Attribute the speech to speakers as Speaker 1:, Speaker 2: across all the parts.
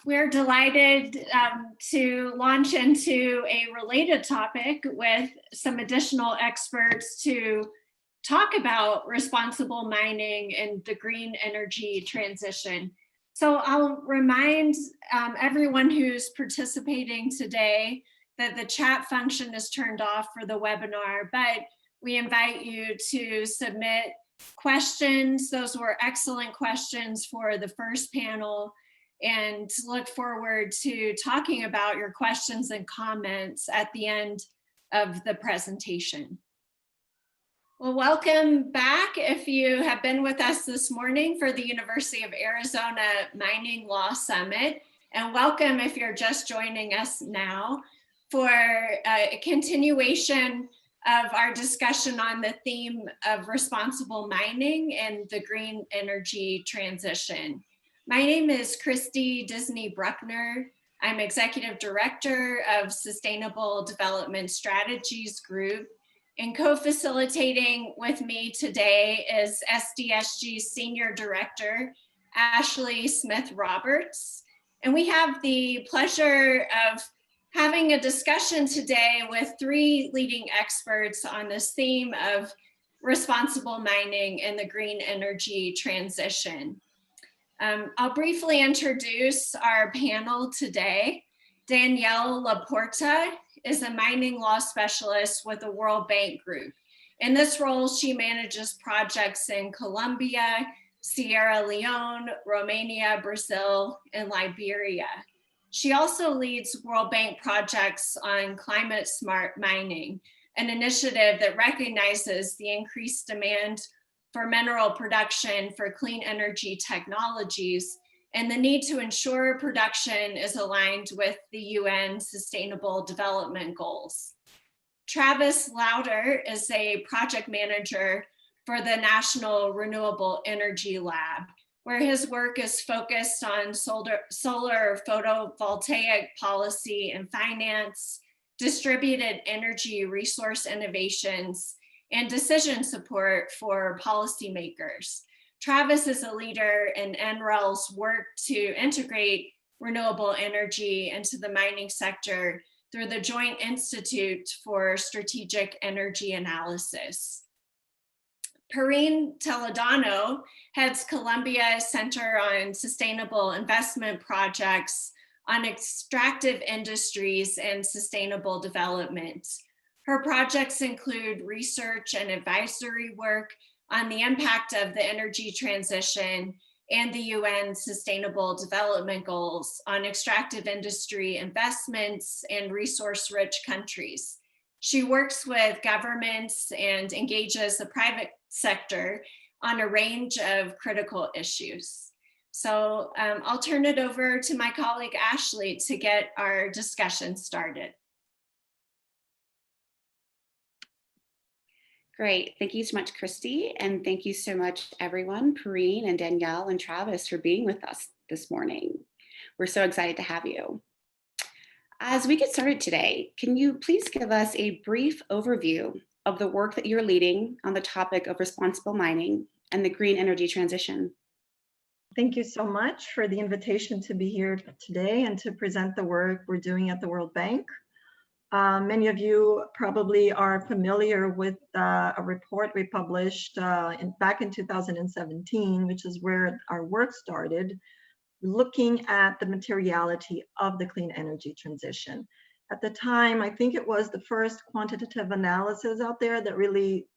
Speaker 1: We're delighted to launch into a related topic with some additional experts to talk about responsible mining and the green energy transition. So I'll remind everyone who's participating today that the chat function is turned off for the webinar, but we invite you to submit questions. Those were excellent questions for the first panel, and look forward to talking about your questions and comments at the end of the presentation. Well, welcome back if you have been with us this morning for the University of Arizona Mining Law Summit, and welcome if you're just joining us now for a continuation of our discussion on the theme of responsible mining and the green energy transition. My name is Kristi Bruckner. I'm Executive Director of Sustainable Development Strategies Group, and co-facilitating with me today is SDSG Senior Director, Ashley Smith-Roberts. And we have the pleasure of having a discussion today with three leading experts on this theme of responsible mining and the green energy transition. I'll briefly introduce our panel today. Danielle Laporta is a mining law specialist with the World Bank Group. In this role, she manages projects in Colombia, Sierra Leone, Romania, Brazil, and Liberia. She also leads World Bank projects on climate smart mining, an initiative that recognizes the increased demand for mineral production for clean energy technologies and the need to ensure production is aligned with the UN Sustainable Development Goals. Travis Lowder is a project manager for the National Renewable Energy Lab, where his work is focused on solar photovoltaic policy and finance, distributed energy resource innovations, and decision support for policymakers. Travis is a leader in Nrel's work to integrate renewable energy into the mining sector through the Joint Institute for Strategic Energy Analysis. Perrine Toledano heads Colombia's Center on Sustainable Investment Projects on extractive industries and sustainable development. Her projects include research and advisory work on the impact of the energy transition and the UN Sustainable Development Goals on extractive industry investments in resource-rich countries. She works with governments and engages the private sector on a range of critical issues. So I'll turn it over to my colleague Ashley to get our discussion started.
Speaker 2: Great, thank you so much, Kristi, and thank you so much, everyone, Perrine and Danielle and Travis, for being with us this morning. We're so excited to have you. As we get started today, can you please give us a brief overview of the work that you're leading on the topic of responsible mining and the green energy transition?
Speaker 3: Thank you so much for the invitation to be here today and to present the work we're doing at the World Bank. Many of you probably are familiar with a report we published back in 2017, which is where our work started, looking at the materiality of the clean energy transition. At the time, I think it was the first quantitative analysis out there that really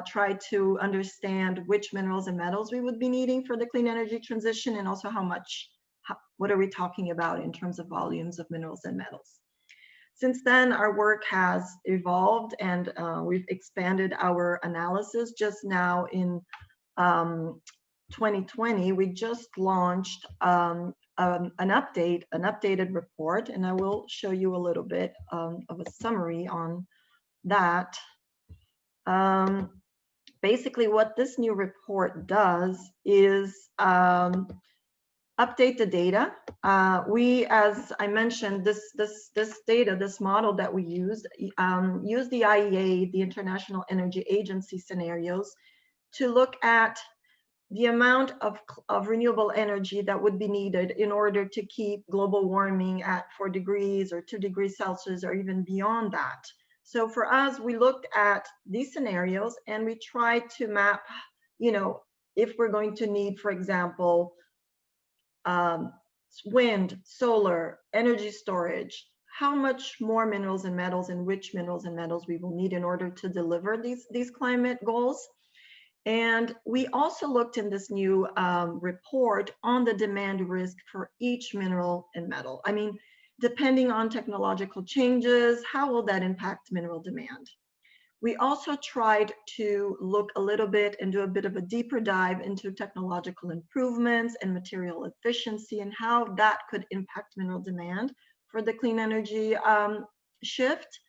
Speaker 3: tried to understand which minerals and metals we would be needing for the clean energy transition, and also what are we talking about in terms of volumes of minerals and metals. Since then, our work has evolved and we've expanded our analysis. Just now in 2020, we just launched an updated report, and I will show you a little bit of a summary on that. Basically, what this new report does is update the data. We, as I mentioned, this data, this model that we used, the IEA, the International Energy Agency scenarios, to look at the amount of renewable energy that would be needed in order to keep global warming at 4 degrees or 2 degrees Celsius or even beyond that. So for us, we looked at these scenarios and we tried to map, you know, if we're going to need, for example, wind, solar, energy storage, how much more minerals and metals and which minerals and metals we will need in order to deliver these climate goals. And we also looked in this new report on the demand risk for each mineral and metal. I mean, depending on technological changes, how will that impact mineral demand? We also tried to look a little bit and do a bit of a deeper dive into technological improvements and material efficiency and how that could impact mineral demand for the clean energy shift.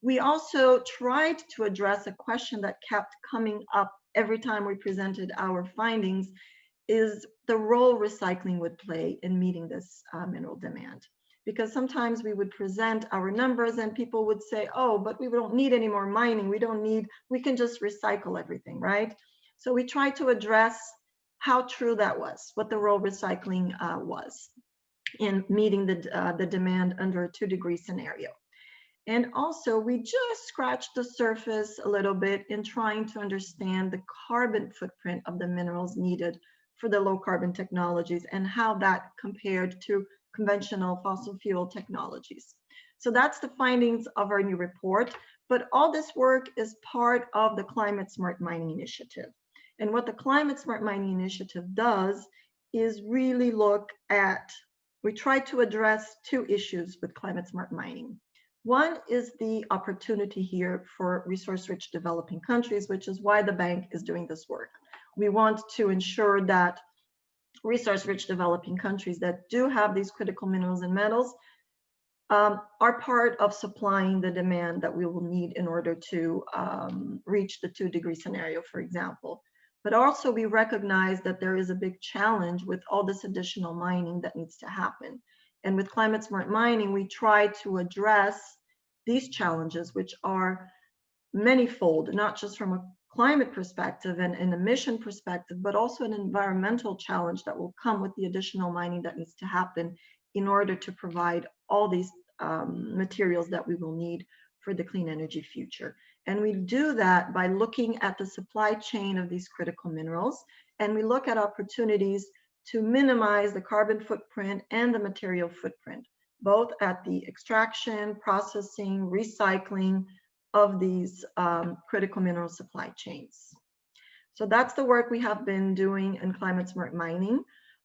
Speaker 3: We also tried to address a question that kept coming up every time we presented our findings, is the role recycling would play in meeting this mineral demand. Because sometimes we would present our numbers and people would say, oh, but we don't need any more mining. We can just recycle everything, right? So we tried to address how true that was, what the role recycling was in meeting the demand under a 2-degree scenario. And also we just scratched the surface a little bit in trying to understand the carbon footprint of the minerals needed for the low carbon technologies and how that compared to conventional fossil fuel technologies. So that's the findings of our new report, but all this work is part of the Climate Smart Mining Initiative. And what the Climate Smart Mining Initiative does is really look at, we try to address 2 issues with climate smart mining. One is the opportunity here for resource-rich developing countries, which is why the bank is doing this work. We want to ensure that resource-rich developing countries that do have these critical minerals and metals are part of supplying the demand that we will need in order to reach the 2-degree scenario, for example. But also we recognize that there is a big challenge with all this additional mining that needs to happen. And with climate smart mining, we try to address these challenges, which are manifold, not just from a climate perspective and an emission perspective, but also an environmental challenge that will come with the additional mining that needs to happen in order to provide all these materials that we will need for the clean energy future. And we do that by looking at the supply chain of these critical minerals, and we look at opportunities to minimize the carbon footprint and the material footprint, both at the extraction, processing, recycling of these critical mineral supply chains. So that's the work we have been doing in climate smart mining.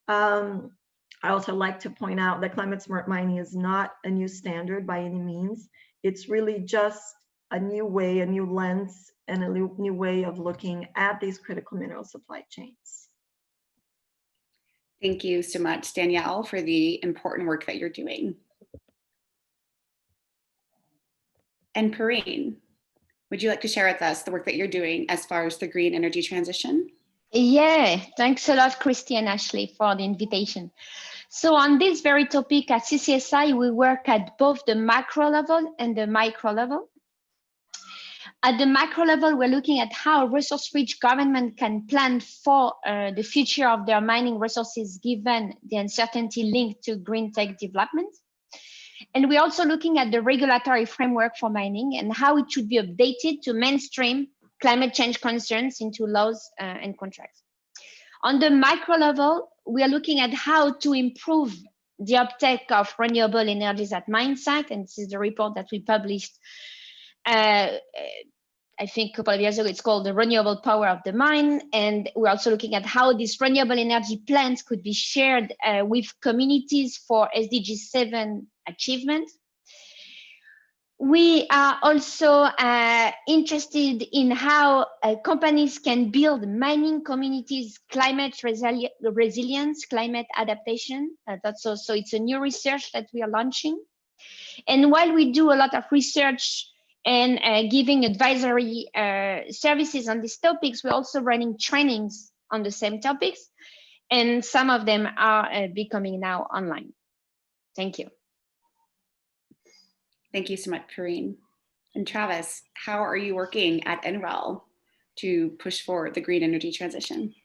Speaker 3: I also like to point out that climate smart mining is not a new standard by any means. It's really just a new way, a new lens, and a new way of looking at these critical mineral supply chains.
Speaker 2: Thank you so much, Danielle, for the important work that you're doing. And Perrine, would you like to share with us the work that you're doing as far as the green energy transition?
Speaker 4: Yeah, thanks a lot, Kristi and Ashley, for the invitation. So on this very topic at CCSI, we work at both the macro level and the micro level. At the macro level, we're looking at how resource-rich government can plan for the future of their mining resources given the uncertainty linked to green tech development. And we're also looking at the regulatory framework for mining and how it should be updated to mainstream climate change concerns into laws and contracts. On the micro level, we are looking at how to improve the uptake of renewable energies at mine site. And this is the report that we published, I think a couple of years ago. It's called the Renewable Power of the Mine. And we're also looking at how these renewable energy plans could be shared with communities for SDG 7 achievement. We are also interested in how companies can build mining communities, climate resilience, climate adaptation. That's also, it's a new research that we are launching. And while we do a lot of research and giving advisory services on these topics, we're also running trainings on the same topics. And some of them are becoming now online. Thank you.
Speaker 2: Thank you so much, Perrine. And Travis, how are you working at Nrel to push forward the green energy transition?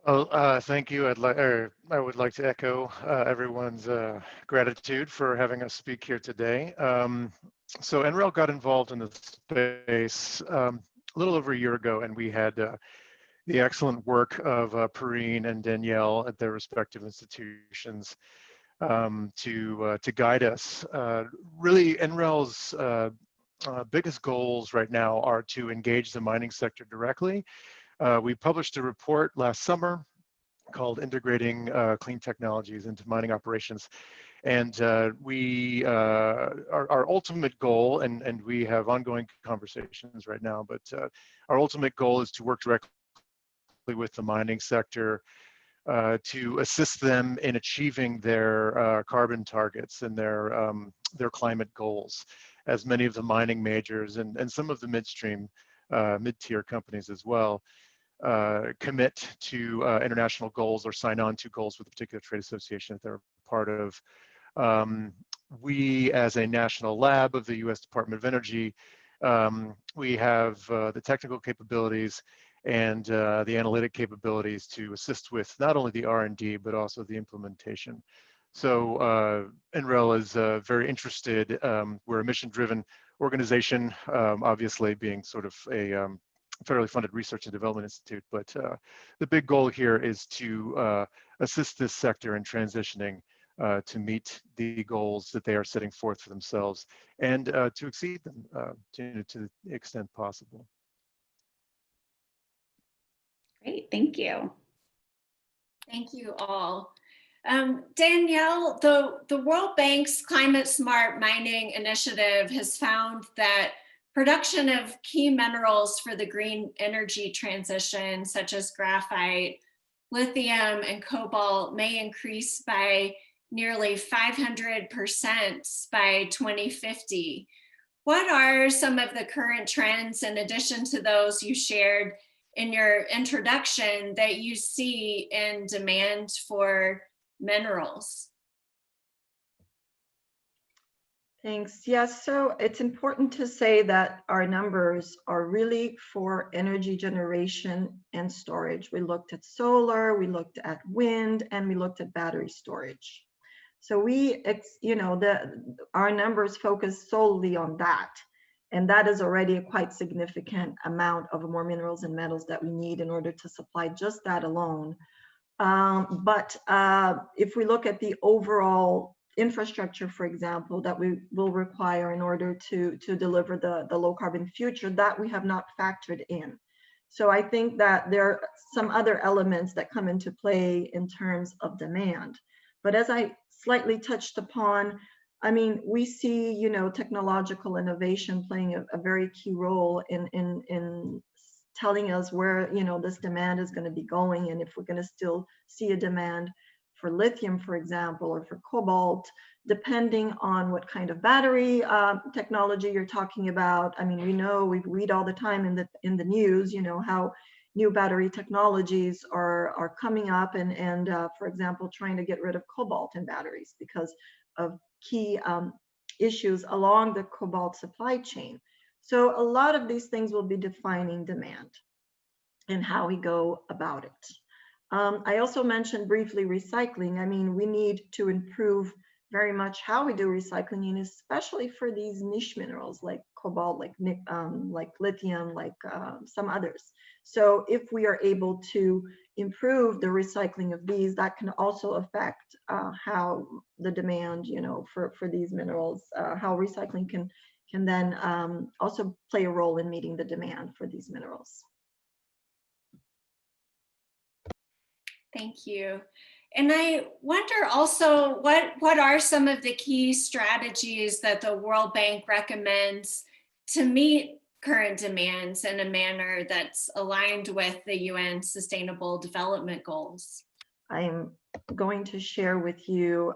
Speaker 5: Thank you. I would like to echo everyone's gratitude for having us speak here today. So Nrel got involved in the space a little over a year ago, and we had the excellent work of Perrine and Danielle at their respective institutions to guide us. Really, Nrel's biggest goals right now are to engage the mining sector directly. We published a report last summer called Integrating Clean Technologies into Mining Operations. And our ultimate goal, and we have ongoing conversations right now, but our ultimate goal is to work directly with the mining sector to assist them in achieving their carbon targets and their climate goals, as many of the mining majors and some of the mid-tier companies as well commit to international goals or sign on to goals with a particular trade association that they're part of. We, as a national lab of the U.S. Department of Energy, we have the technical capabilities and the analytic capabilities to assist with not only the R&D, but also the implementation. So Nrel is very interested. We're a mission-driven organization, obviously being sort of a federally funded research and development institute, but the big goal here is to assist this sector in transitioning to meet the goals that they are setting forth for themselves and to exceed them to the extent possible.
Speaker 2: Great, thank you.
Speaker 1: Thank you all. Danielle, the World Bank's Climate Smart Mining Initiative has found that production of key minerals for the green energy transition, such as graphite, lithium, and cobalt, may increase by nearly 500% by 2050. What are some of the current trends, in addition to those you shared in your introduction, that you see in demand for minerals?
Speaker 3: Thanks. Yes, so it's important to say that our numbers are really for energy generation and storage. We looked at solar, we looked at wind, and we looked at battery storage. So our numbers focus solely on that. And that is already a quite significant amount of more minerals and metals that we need in order to supply just that alone. But if we look at the overall infrastructure, for example, that we will require in order to deliver the low carbon future, that we have not factored in. So I think that there are some other elements that come into play in terms of demand. But as I slightly touched upon, I mean, we see, technological innovation playing a very key role in telling us where, this demand is going to be going, and if we're going to still see a demand for lithium, for example, or for cobalt, depending on what kind of battery technology you're talking about. I mean, we read all the time in the news, how new battery technologies are coming up and for example, trying to get rid of cobalt in batteries because of key issues along the cobalt supply chain. So a lot of these things will be defining demand and how we go about it. I also mentioned briefly recycling. I mean, we need to improve very much how we do recycling, and especially for these niche minerals like cobalt, like lithium, like some others. So if we are able to improve the recycling of these, that can also affect how the demand, for these minerals, how recycling can then also play a role in meeting the demand for these minerals.
Speaker 1: Thank you. And I wonder also, what are some of the key strategies that the World Bank recommends to meet current demands in a manner that's aligned with the UN Sustainable Development Goals?
Speaker 3: I'm going to share with you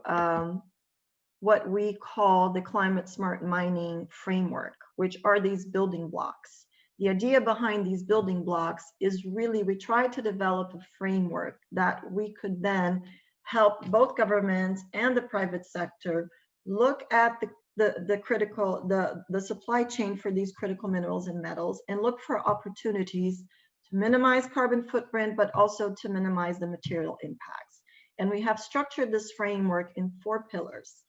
Speaker 3: what we call the Climate Smart Mining Framework, which are these building blocks. The idea behind these building blocks is really, we try to develop a framework that we could then help both governments and the private sector look at the supply chain for these critical minerals and metals and look for opportunities to minimize carbon footprint, but also to minimize the material impacts. And we have structured this framework in 4 pillars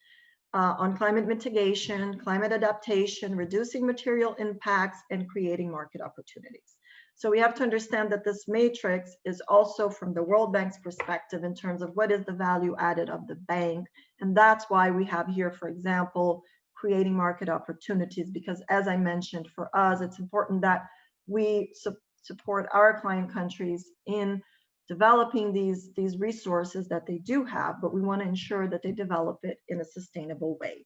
Speaker 3: on climate mitigation, climate adaptation, reducing material impacts, and creating market opportunities. So we have to understand that this matrix is also from the World Bank's perspective in terms of what is the value added of the bank. And that's why we have here, for example, creating market opportunities, because as I mentioned, for us, it's important that we support our client countries in developing these resources that they do have, but we want to ensure that they develop it in a sustainable way.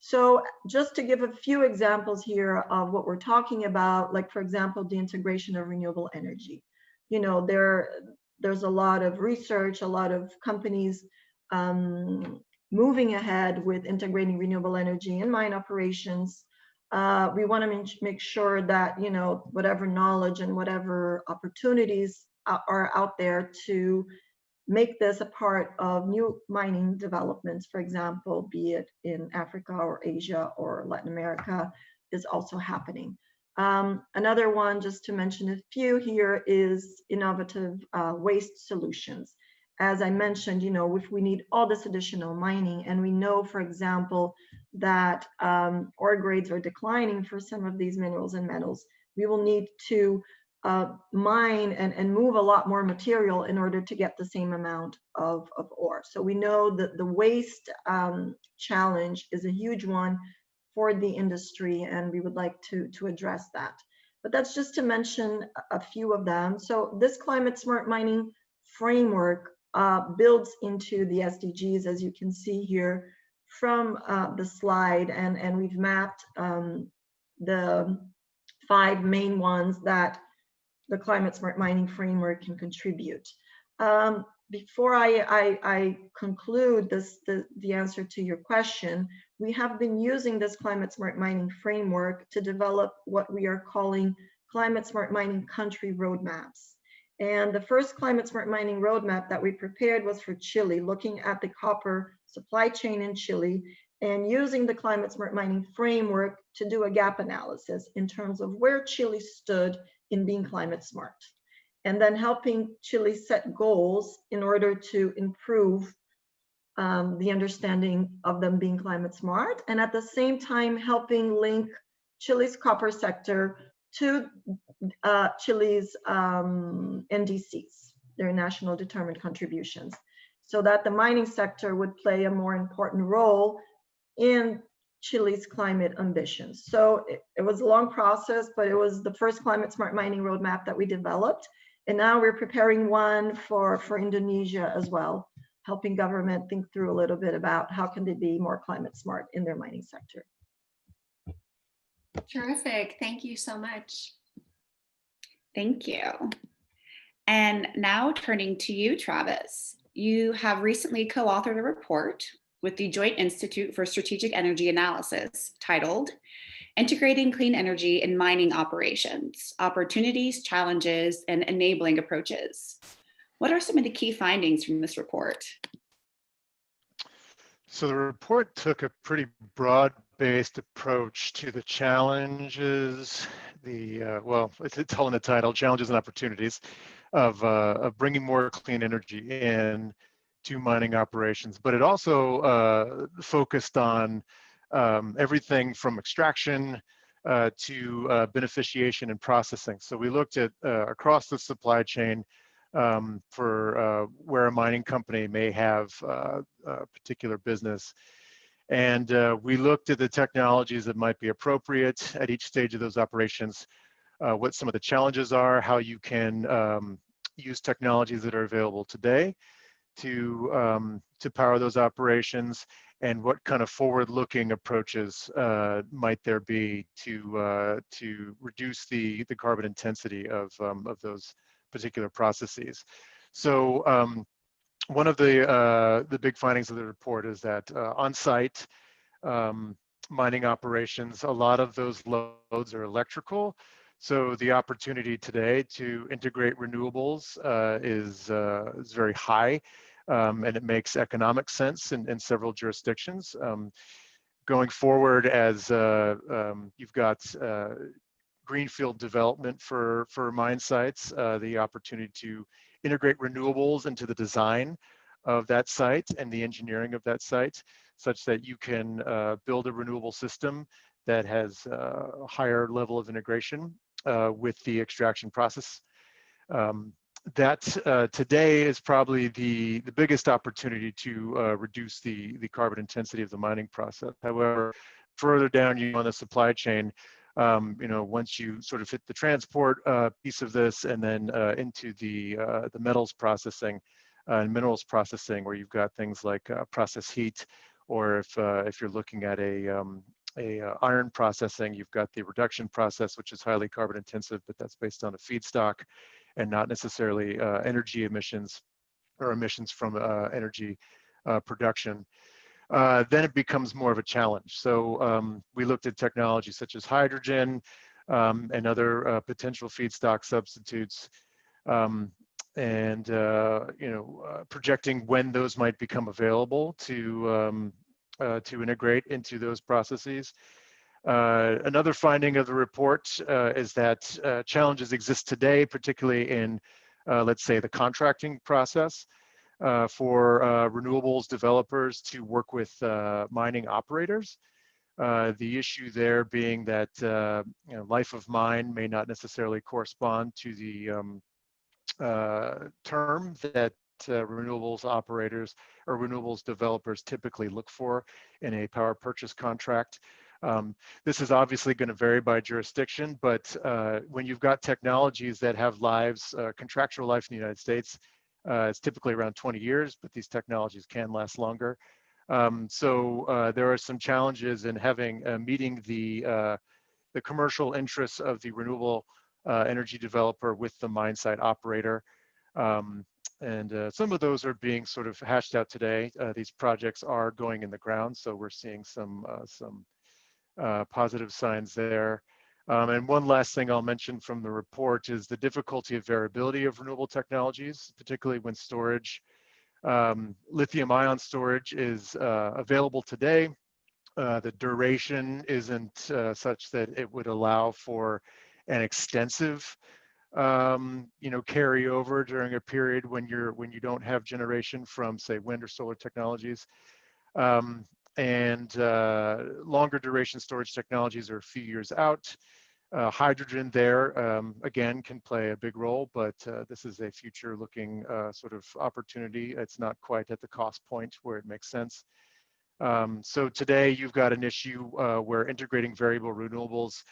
Speaker 3: So just to give a few examples here of what we're talking about, like for example, the integration of renewable energy. You know, there's a lot of research, a lot of companies moving ahead with integrating renewable energy in mine operations. We want to make sure that, you know, whatever knowledge and whatever opportunities are out there to make this a part of new mining developments, for example, be it in Africa or Asia or Latin America, is also happening. Another one, just to mention a few here, is innovative waste solutions. As I mentioned, you know, if we need all this additional mining, and we know, for example, that ore grades are declining for some of these minerals and metals, we will need to mine and move a lot more material in order to get the same amount of ore. So we know that the waste challenge is a huge one for the industry, and we would like to address that. But that's just to mention a few of them. So this climate smart mining framework builds into the SDGs, as you can see here from the slide, and we've mapped the 5 main ones that the climate smart mining framework can contribute. Before I conclude the answer to your question, we have been using this climate smart mining framework to develop what we are calling climate smart mining country roadmaps. And the first climate smart mining roadmap that we prepared was for Chile, looking at the copper supply chain in Chile and using the climate smart mining framework to do a gap analysis in terms of where Chile stood in being climate smart, and then helping Chile set goals in order to improve the understanding of them being climate smart, and at the same time helping link Chile's copper sector to Chile's NDCs, their national determined contributions, so that the mining sector would play a more important role in Chile's climate ambitions. So it was a long process, but it was the first climate smart mining roadmap that we developed. And now we're preparing one for Indonesia as well, helping government think through a little bit about how can they be more climate smart in their mining sector.
Speaker 1: Terrific. Thank you so much.
Speaker 2: Thank you. And now turning to you, Travis. You have recently co-authored a report with the Joint Institute for Strategic Energy Analysis titled Integrating Clean Energy in Mining Operations, Opportunities, Challenges, and Enabling Approaches. What are some of the key findings from this report?
Speaker 5: So the report took a pretty broad-based approach to the challenges, well, it's all in the title, Challenges and Opportunities, of bringing more clean energy in to mining operations, but it also focused on everything from extraction to beneficiation and processing. So we looked at across the supply chain for where a mining company may have a particular business. And we looked at the technologies that might be appropriate at each stage of those operations, what some of the challenges are, how you can use technologies that are available today to power those operations, and what kind of forward-looking approaches might there be to reduce the carbon intensity of those particular processes. So one of the big findings of the report is that on-site mining operations, a lot of those loads are electrical. So the opportunity today to integrate renewables is very high, and it makes economic sense in several jurisdictions. Going forward, as you've got greenfield development for mine sites, the opportunity to integrate renewables into the design of that site and the engineering of that site, such that you can build a renewable system that has a higher level of integration with the extraction process. That today is probably the biggest opportunity to reduce the carbon intensity of the mining process. However, further down you on the supply chain, once you sort of hit the transport piece of this, and then into the metals processing and minerals processing, where you've got things like process heat, or if you're looking at a iron processing, you've got the reduction process, which is highly carbon intensive, but that's based on a feedstock and not necessarily energy emissions or emissions from energy production. Then it becomes more of a challenge. So we looked at technologies such as hydrogen and other potential feedstock substitutes, and projecting when those might become available to integrate into those processes. Another finding of the report is that challenges exist today, particularly in, let's say, the contracting process for renewables developers to work with mining operators. The issue there being that life of mine may not necessarily correspond to the term that renewables operators or renewables developers typically look for in a power purchase contract. This is obviously going to vary by jurisdiction, but when you've got technologies that have lives, contractual life in the United States, it's typically around 20 years, but these technologies can last longer. So there are some challenges in having meeting the commercial interests of the renewable energy developer with the mine site operator. And some of those are being sort of hashed out today. These projects are going in the ground, so we're seeing some positive signs there. And one last thing I'll mention from the report is the difficulty of variability of renewable technologies, particularly when storage. Lithium ion storage is available today. The duration isn't such that it would allow for an extensive carryover during a period when you don't have generation from, say, wind or solar technologies. And longer duration storage technologies are a few years out. Hydrogen there, again, can play a big role, but this is a future-looking sort of opportunity. It's not quite at the cost point where it makes sense. So today you've got an issue where integrating variable renewables,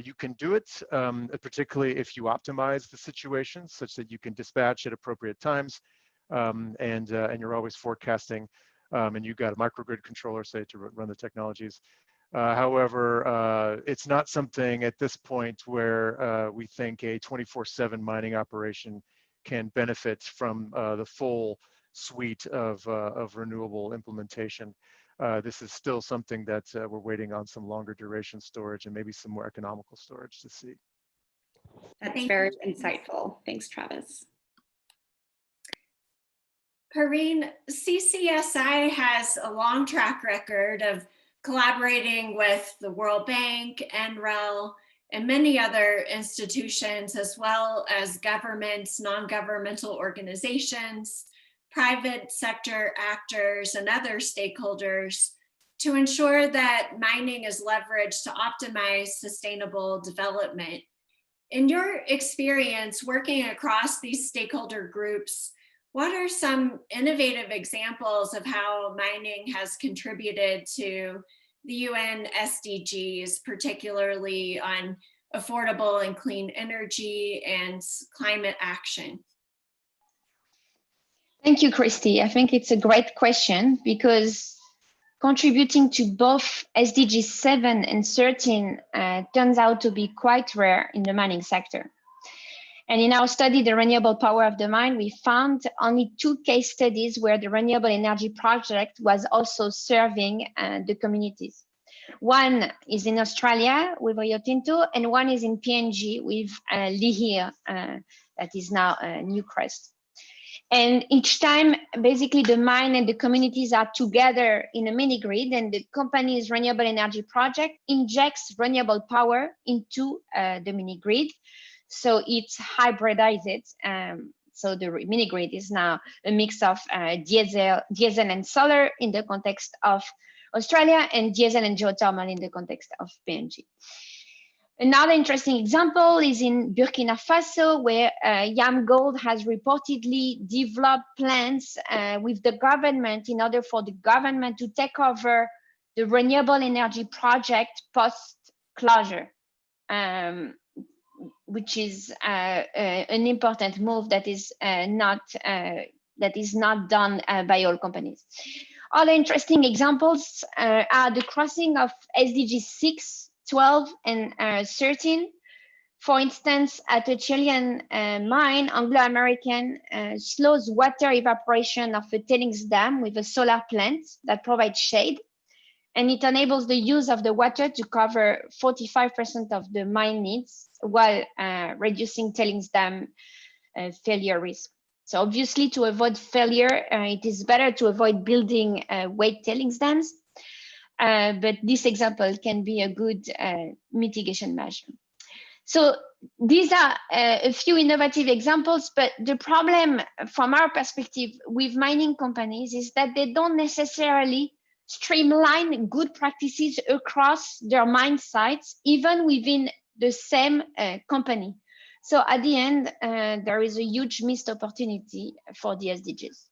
Speaker 5: you can do it, particularly if you optimize the situation such that you can dispatch at appropriate times, and you're always forecasting, and you've got a microgrid controller, say, to run the technologies. However, it's not something at this point where we think a 24/7 mining operation can benefit from the full suite of renewable implementation. This is still something that we're waiting on some longer duration storage and maybe some more economical storage to see.
Speaker 2: That's very insightful. Thanks, Travis.
Speaker 1: Perrine, CCSI has a long track record of collaborating with the World Bank, Nrel, and many other institutions, as well as governments, non-governmental organizations, private sector actors, and other stakeholders to ensure that mining is leveraged to optimize sustainable development. In your experience working across these stakeholder groups, what are some innovative examples of how mining has contributed to the UN SDGs, particularly on affordable and clean energy and climate action?
Speaker 4: Thank you, Kristi. I think it's a great question because contributing to both SDG 7 and 13 turns out to be quite rare in the mining sector. And in our study, The Renewable Power of the Mine, we found only 2 case studies where the renewable energy project was also serving the communities. One is in Australia with Rio Tinto, and one is in PNG with Lihir, that is now Newcrest. And each time, basically, the mine and the communities are together in a mini grid, and the company's renewable energy project injects renewable power into the mini grid. So it's hybridized. So the mini grid is now a mix of diesel and solar in the context of Australia, and diesel and geothermal in the context of PNG. Another interesting example is in Burkina Faso, where Yam Gold has reportedly developed plans with the government in order for the government to take over the renewable energy project post-closure, which is an important move that is not done by all companies. Other interesting examples are the crossing of SDG 6, 12, and 13. For instance, at a Chilean mine, Anglo American slows water evaporation of a tailings dam with a solar plant that provides shade, and it enables the use of the water to cover 45% of the mine needs while reducing tailings dam failure risk. So obviously, to avoid failure, it is better to avoid building wet tailings dams, but this example can be a good mitigation measure. So these are a few innovative examples, but the problem from our perspective with mining companies is that they don't necessarily streamline good practices across their mine sites, even within the same company. So at the end, there is a huge missed opportunity for the SDGs.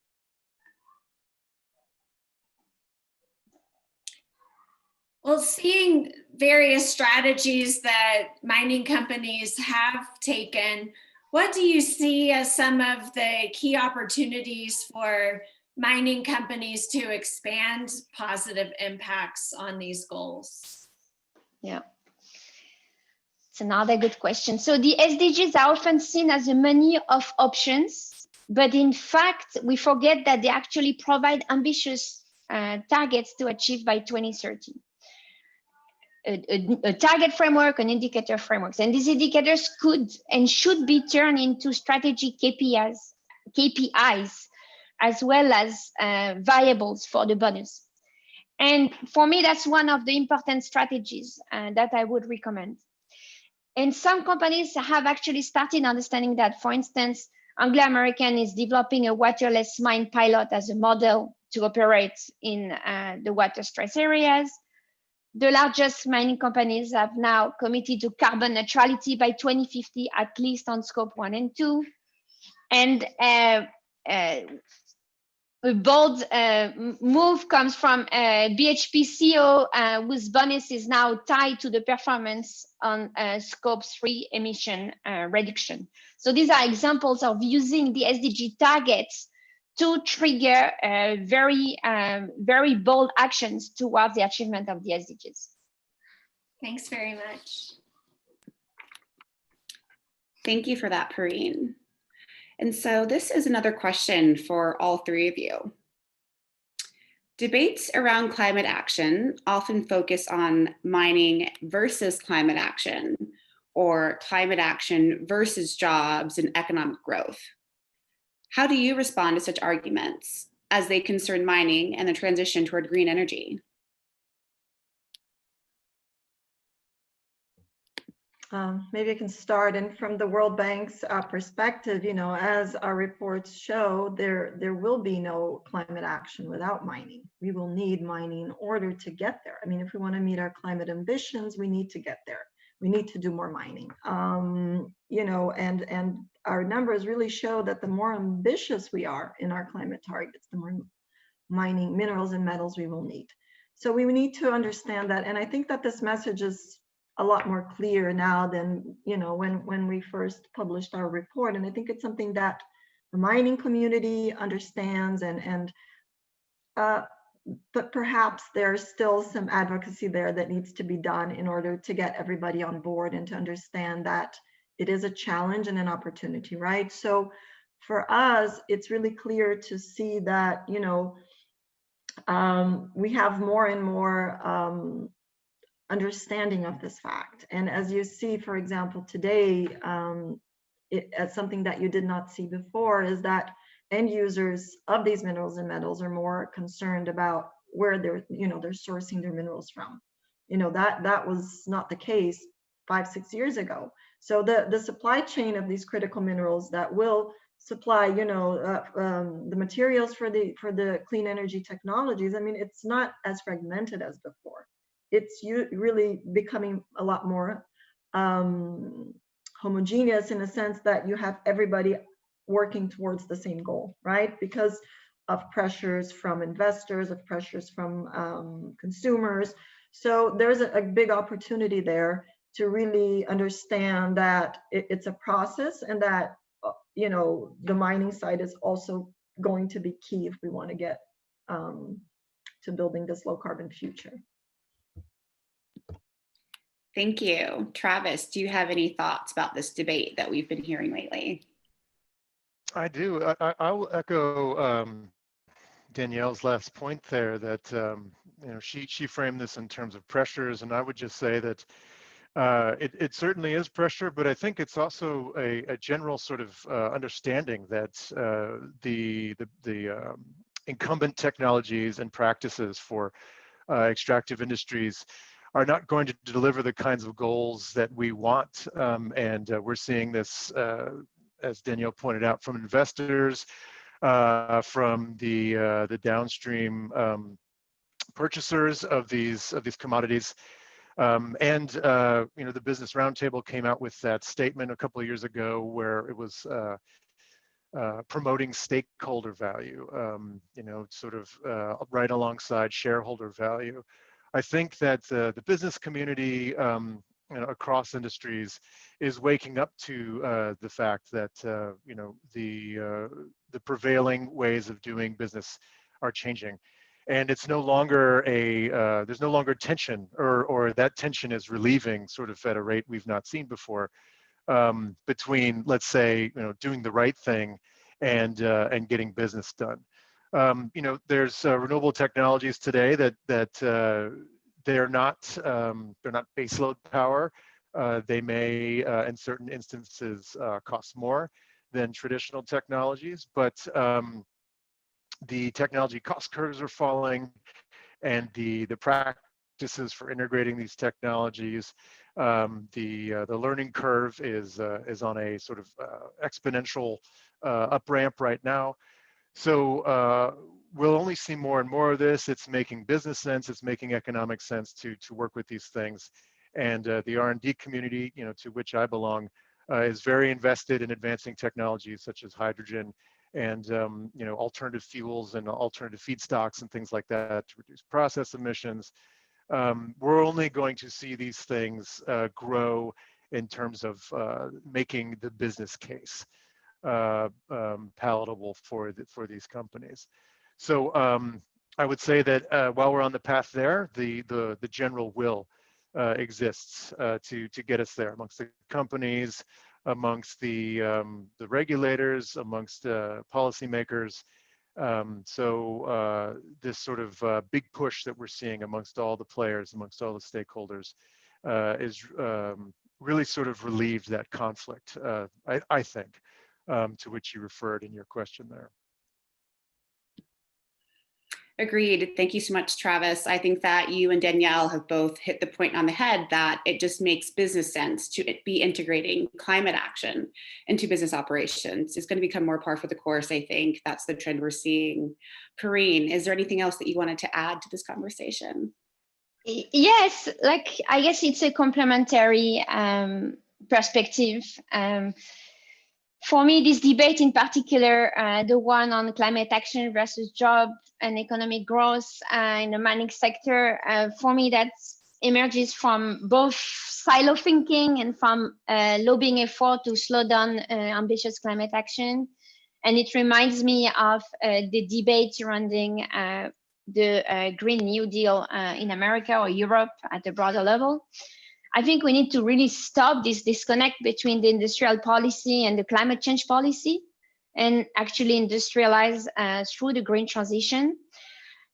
Speaker 1: Well, seeing various strategies that mining companies have taken, what do you see as some of the key opportunities for mining companies to expand positive impacts on these goals?
Speaker 4: Yeah. It's another good question. So the SDGs are often seen as a menu of options, but in fact, we forget that they actually provide ambitious targets to achieve by 2030. A target framework, an indicator frameworks, and these indicators could and should be turned into strategic KPIs, as well as variables for the bonus. And for me, that's one of the important strategies that I would recommend. And some companies have actually started understanding that. For instance, Anglo American is developing a waterless mine pilot as a model to operate in the water stress areas. The largest mining companies have now committed to carbon neutrality by 2050, at least on scope 1 and 2. And a bold move comes from BHP CEO, whose bonus is now tied to the performance on scope 3 emission reduction. So these are examples of using the SDG targets to trigger very bold actions towards the achievement of the SDGs.
Speaker 1: Thanks very much.
Speaker 2: Thank you for that, Perrine. And so this is another question for all three of you. Debates around climate action often focus on mining versus climate action, or climate action versus jobs and economic growth. How do you respond to such arguments as they concern mining and the transition toward green energy?
Speaker 3: Maybe I can start. And from the World Bank's perspective, as our reports show, there will be no climate action without mining. We will need mining in order to get there. I mean, if we want to meet our climate ambitions, we need to get there. We need to do more mining. And our numbers really show that the more ambitious we are in our climate targets, the more mining minerals and metals we will need. So we need to understand that. And I think that this message is a lot more clear now than when we first published our report. And I think it's something that the mining community understands, but perhaps there's still some advocacy there that needs to be done in order to get everybody on board and to understand that it is a challenge and an opportunity, right? So for us, it's really clear to see that we have more and more understanding of this fact. And as you see, for example, today, as something that you did not see before is that end users of these minerals and metals are more concerned about where they're sourcing their minerals from. That was not the case 5-6 years ago. So the supply chain of these critical minerals that will supply, the materials for the clean energy technologies, I mean, it's not as fragmented as before. It's really becoming a lot more homogeneous in a sense that you have everybody working towards the same goal, right? Because of pressures from investors, of pressures from consumers. So there's a big opportunity there to really understand that it's a process, and that the mining side is also going to be key if we want to get to building this low carbon future.
Speaker 2: Thank you. Travis, do you have any thoughts about this debate that we've been hearing lately?
Speaker 5: I do. I will echo Danielle's last point there, that she framed this in terms of pressures, and I would just say that it certainly is pressure, but I think it's also a general sort of understanding that the incumbent technologies and practices for extractive industries are not going to deliver the kinds of goals that we want, and we're seeing this, as Danielle pointed out, from investors, from the downstream purchasers of these commodities. And the Business Roundtable came out with that statement a couple of years ago where it was promoting stakeholder value, sort of right alongside shareholder value. I think that the business community across industries is waking up to the fact that the prevailing ways of doing business are changing. And it's no longer there's no longer tension, or that tension is relieving sort of at a rate we've not seen before, between, let's say, doing the right thing and getting business done. There's renewable technologies today that they're not baseload power. They may, in certain instances, cost more than traditional technologies, but the technology cost curves are falling, and the practices for integrating these technologies, the learning curve is on a sort of exponential up ramp right now. So we'll only see more and more of this. It's making business sense. It's making economic sense to work with these things, and the R&D community, to which I belong, is very invested in advancing technologies such as hydrogen and alternative fuels and alternative feedstocks and things like that to reduce process emissions. We're only going to see these things grow in terms of making the business case palatable for these companies. So I would say that while we're on the path there, the general will exists to get us there amongst the companies, amongst the regulators, amongst policymakers. So this sort of big push that we're seeing amongst all the players, amongst all the stakeholders, is really sort of relieved that conflict, I think, to which you referred in your question there.
Speaker 2: Agreed. Thank you so much, Travis. I think that you and Danielle have both hit the point on the head that it just makes business sense to be integrating climate action into business operations. It's going to become more par for the course, I think. That's the trend we're seeing. Perrine, is there anything else that you wanted to add to this conversation?
Speaker 4: Yes, I guess it's a complementary perspective. For me, this debate in particular, the one on climate action versus job and economic growth in the mining sector, for me, that emerges from both silo thinking and from lobbying effort to slow down ambitious climate action. And it reminds me of the debate surrounding the Green New Deal in America or Europe at a broader level. I think we need to really stop this disconnect between the industrial policy and the climate change policy, and actually industrialize through the green transition.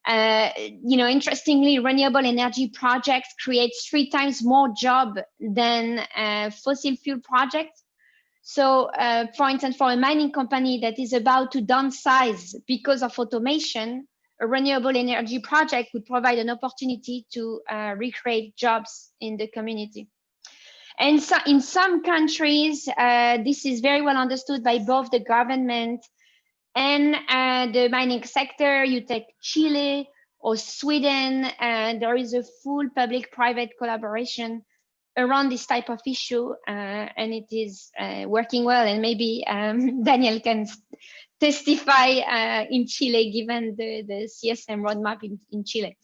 Speaker 4: Interestingly, renewable energy projects create 3 times more jobs than fossil fuel projects. So for instance, for a mining company that is about to downsize because of automation, a renewable energy project would provide an opportunity to recreate jobs in the community. And so in some countries, this is very well understood by both the government and the mining sector. You take Chile or Sweden, and there is a full public-private collaboration around this type of issue, and it is working well. And maybe Danielle can testify in Chile, given the CSM roadmap in Chile.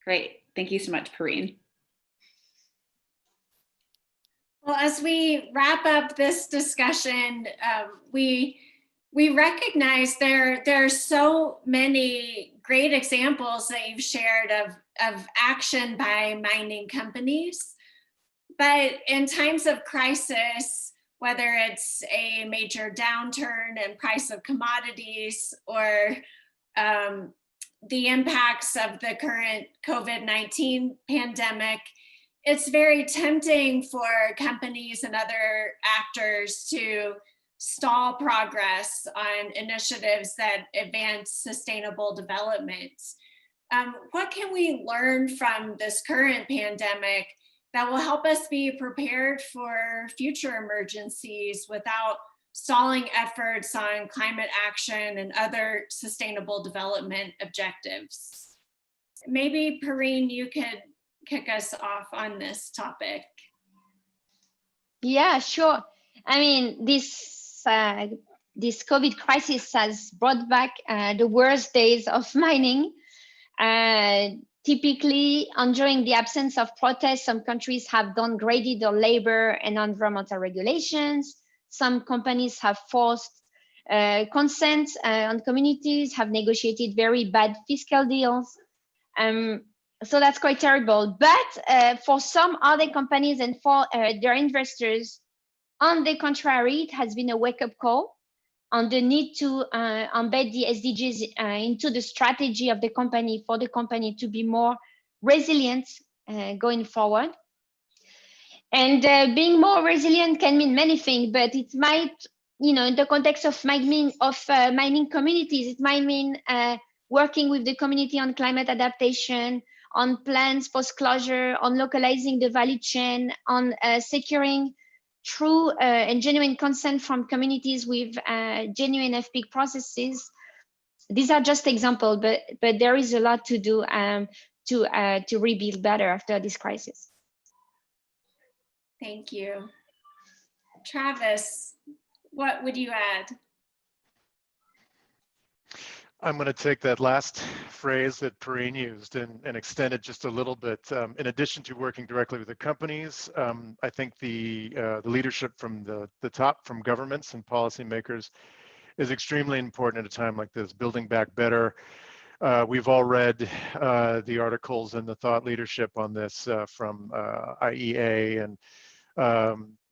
Speaker 2: Great. Thank you so much, Perrine.
Speaker 1: Well, as we wrap up this discussion, we recognize there are so many great examples that you've shared of action by mining companies. But in times of crisis, whether it's a major downturn in price of commodities or the impacts of the current COVID-19 pandemic, it's very tempting for companies and other actors to stall progress on initiatives that advance sustainable development. What can we learn from this current pandemic that will help us be prepared for future emergencies without stalling efforts on climate action and other sustainable development objectives? Maybe Perrine, you could kick us off on this topic.
Speaker 4: Yeah, sure. I mean, this COVID crisis has brought back the worst days of mining. Typically, during the absence of protests, some countries have downgraded their labor and environmental regulations. Some companies have forced consent on communities, have negotiated very bad fiscal deals. So that's quite terrible. But for some other companies and for their investors, on the contrary, it has been a wake-up call on the need to embed the SDGs into the strategy of the company, for the company to be more resilient going forward. And being more resilient can mean many things, but it might, in the context of mining communities, it might mean working with the community on climate adaptation, on plans post-closure, on localizing the value chain, on securing true and genuine consent from communities with genuine FPIC processes. These are just examples, but there is a lot to do to rebuild better after this crisis.
Speaker 1: Thank you. Travis, what would you add?
Speaker 5: I'm going to take that last phrase that Perrine used and extend it just a little bit. In addition to working directly with the companies, I think the leadership from the top, from governments and policymakers, is extremely important at a time like this. Building back better. We've all read the articles and the thought leadership on this from IEA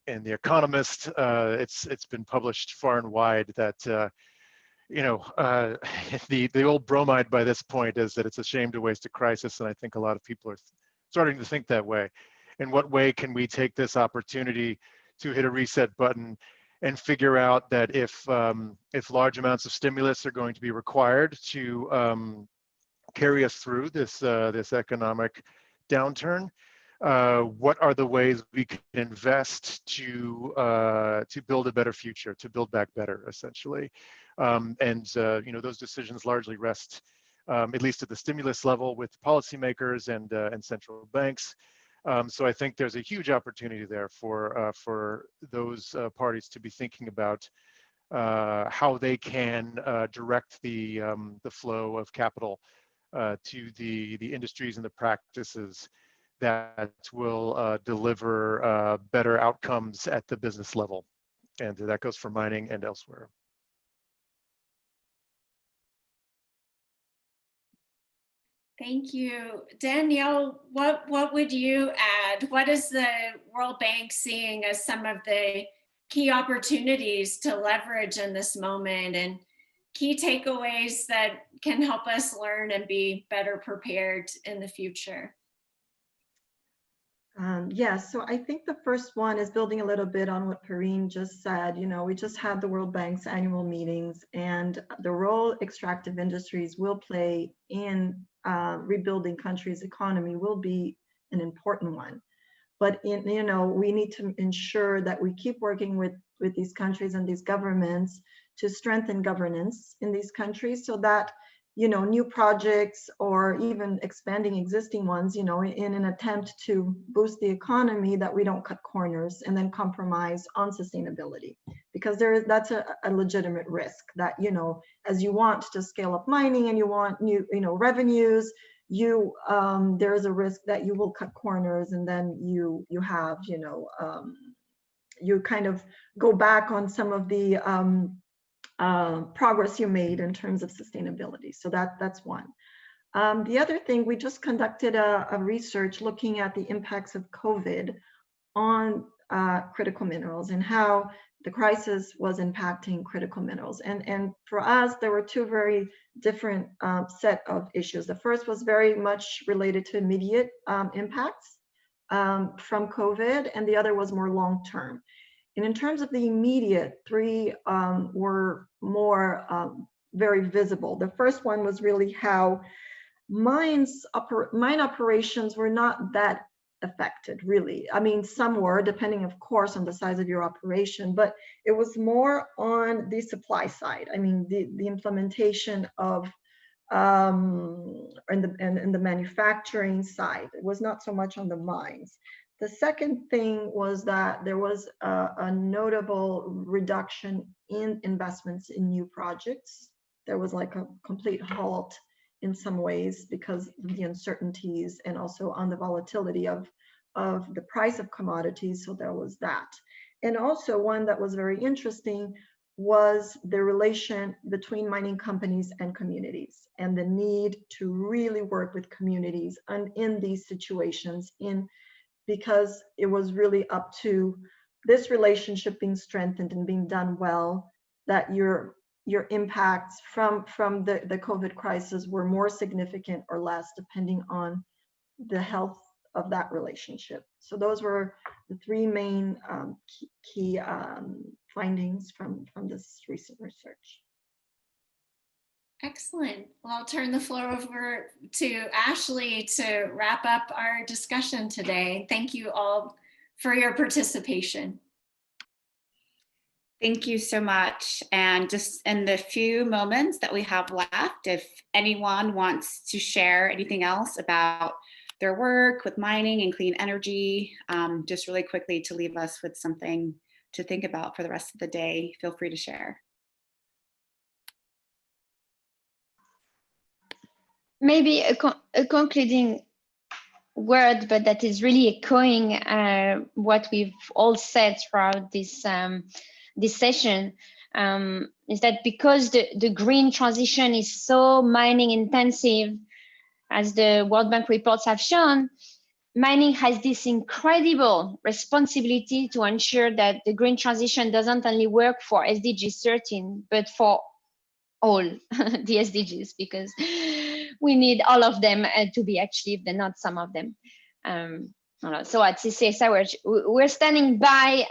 Speaker 5: and The Economist. It's been published far and wide that the old bromide by this point is that it's a shame to waste a crisis, and I think a lot of people are starting to think that way. In what way can we take this opportunity to hit a reset button and figure out that if large amounts of stimulus are going to be required to carry us through this economic downturn, what are the ways we can invest to build a better future, to build back better, essentially. Those decisions largely rest, at least at the stimulus level, with policymakers and central banks. So I think there's a huge opportunity there for those parties to be thinking about how they can direct the flow of capital to the industries and the practices that will deliver better outcomes at the business level. And that goes for mining and elsewhere.
Speaker 1: Thank you. Danielle, what would you add? What is the World Bank seeing as some of the key opportunities to leverage in this moment, and key takeaways that can help us learn and be better prepared in the future?
Speaker 3: Yes, so I think the first one is building a little bit on what Perrine just said. You know, we just had the World Bank's annual meetings, and the role extractive industries will play in rebuilding countries' economy will be an important one. But you know, we need to ensure that we keep working with these countries and these governments to strengthen governance in these countries, so that, you know, new projects or even expanding existing ones, you know, in an attempt to boost the economy, that we don't cut corners and then compromise on sustainability, because that's a legitimate risk that, you know, as you want to scale up mining and you want new, you know, revenues, you there is a risk that you will cut corners, and then you have, you know, you kind of go back on some of the progress you made in terms of sustainability. So that's one. The other thing, we just conducted a research looking at the impacts of COVID on critical minerals and how the crisis was impacting critical minerals. And for us, there were two very different set of issues. The first was very much related to immediate impacts from COVID, and the other was more long-term. And in terms of the immediate, three were more very visible. The first one was really how mine operations were not that affected, really. I mean, some were, depending, of course, on the size of your operation, but it was more on the supply side. I mean, the implementation of and the manufacturing side. It was not so much on the mines. The second thing was that there was a notable reduction in investments in new projects. There was like a complete halt in some ways because of the uncertainties and also on the volatility of the price of commodities. So there was that. And also one that was very interesting was the relation between mining companies and communities, and the need to really work with communities and in these situations, because it was really up to this relationship being strengthened and being done well, that your impacts from the COVID crisis were more significant or less, depending on the health of that relationship. So those were the three main key findings from this recent research.
Speaker 1: Excellent. Well, I'll turn the floor over to Ashley to wrap up our discussion today. Thank you all for your participation.
Speaker 2: Thank you so much. And just in the few moments that we have left, if anyone wants to share anything else about their work with mining and clean energy, just really quickly to leave us with something to think about for the rest of the day, feel free to share.
Speaker 4: Maybe a concluding word, but that is really echoing what we've all said throughout this this session, is that because the green transition is so mining intensive, as the World Bank reports have shown, mining has this incredible responsibility to ensure that the green transition doesn't only work for SDG 13, but for all the SDGs, because we need all of them to be achieved and not some of them. So at CCSI, we're standing by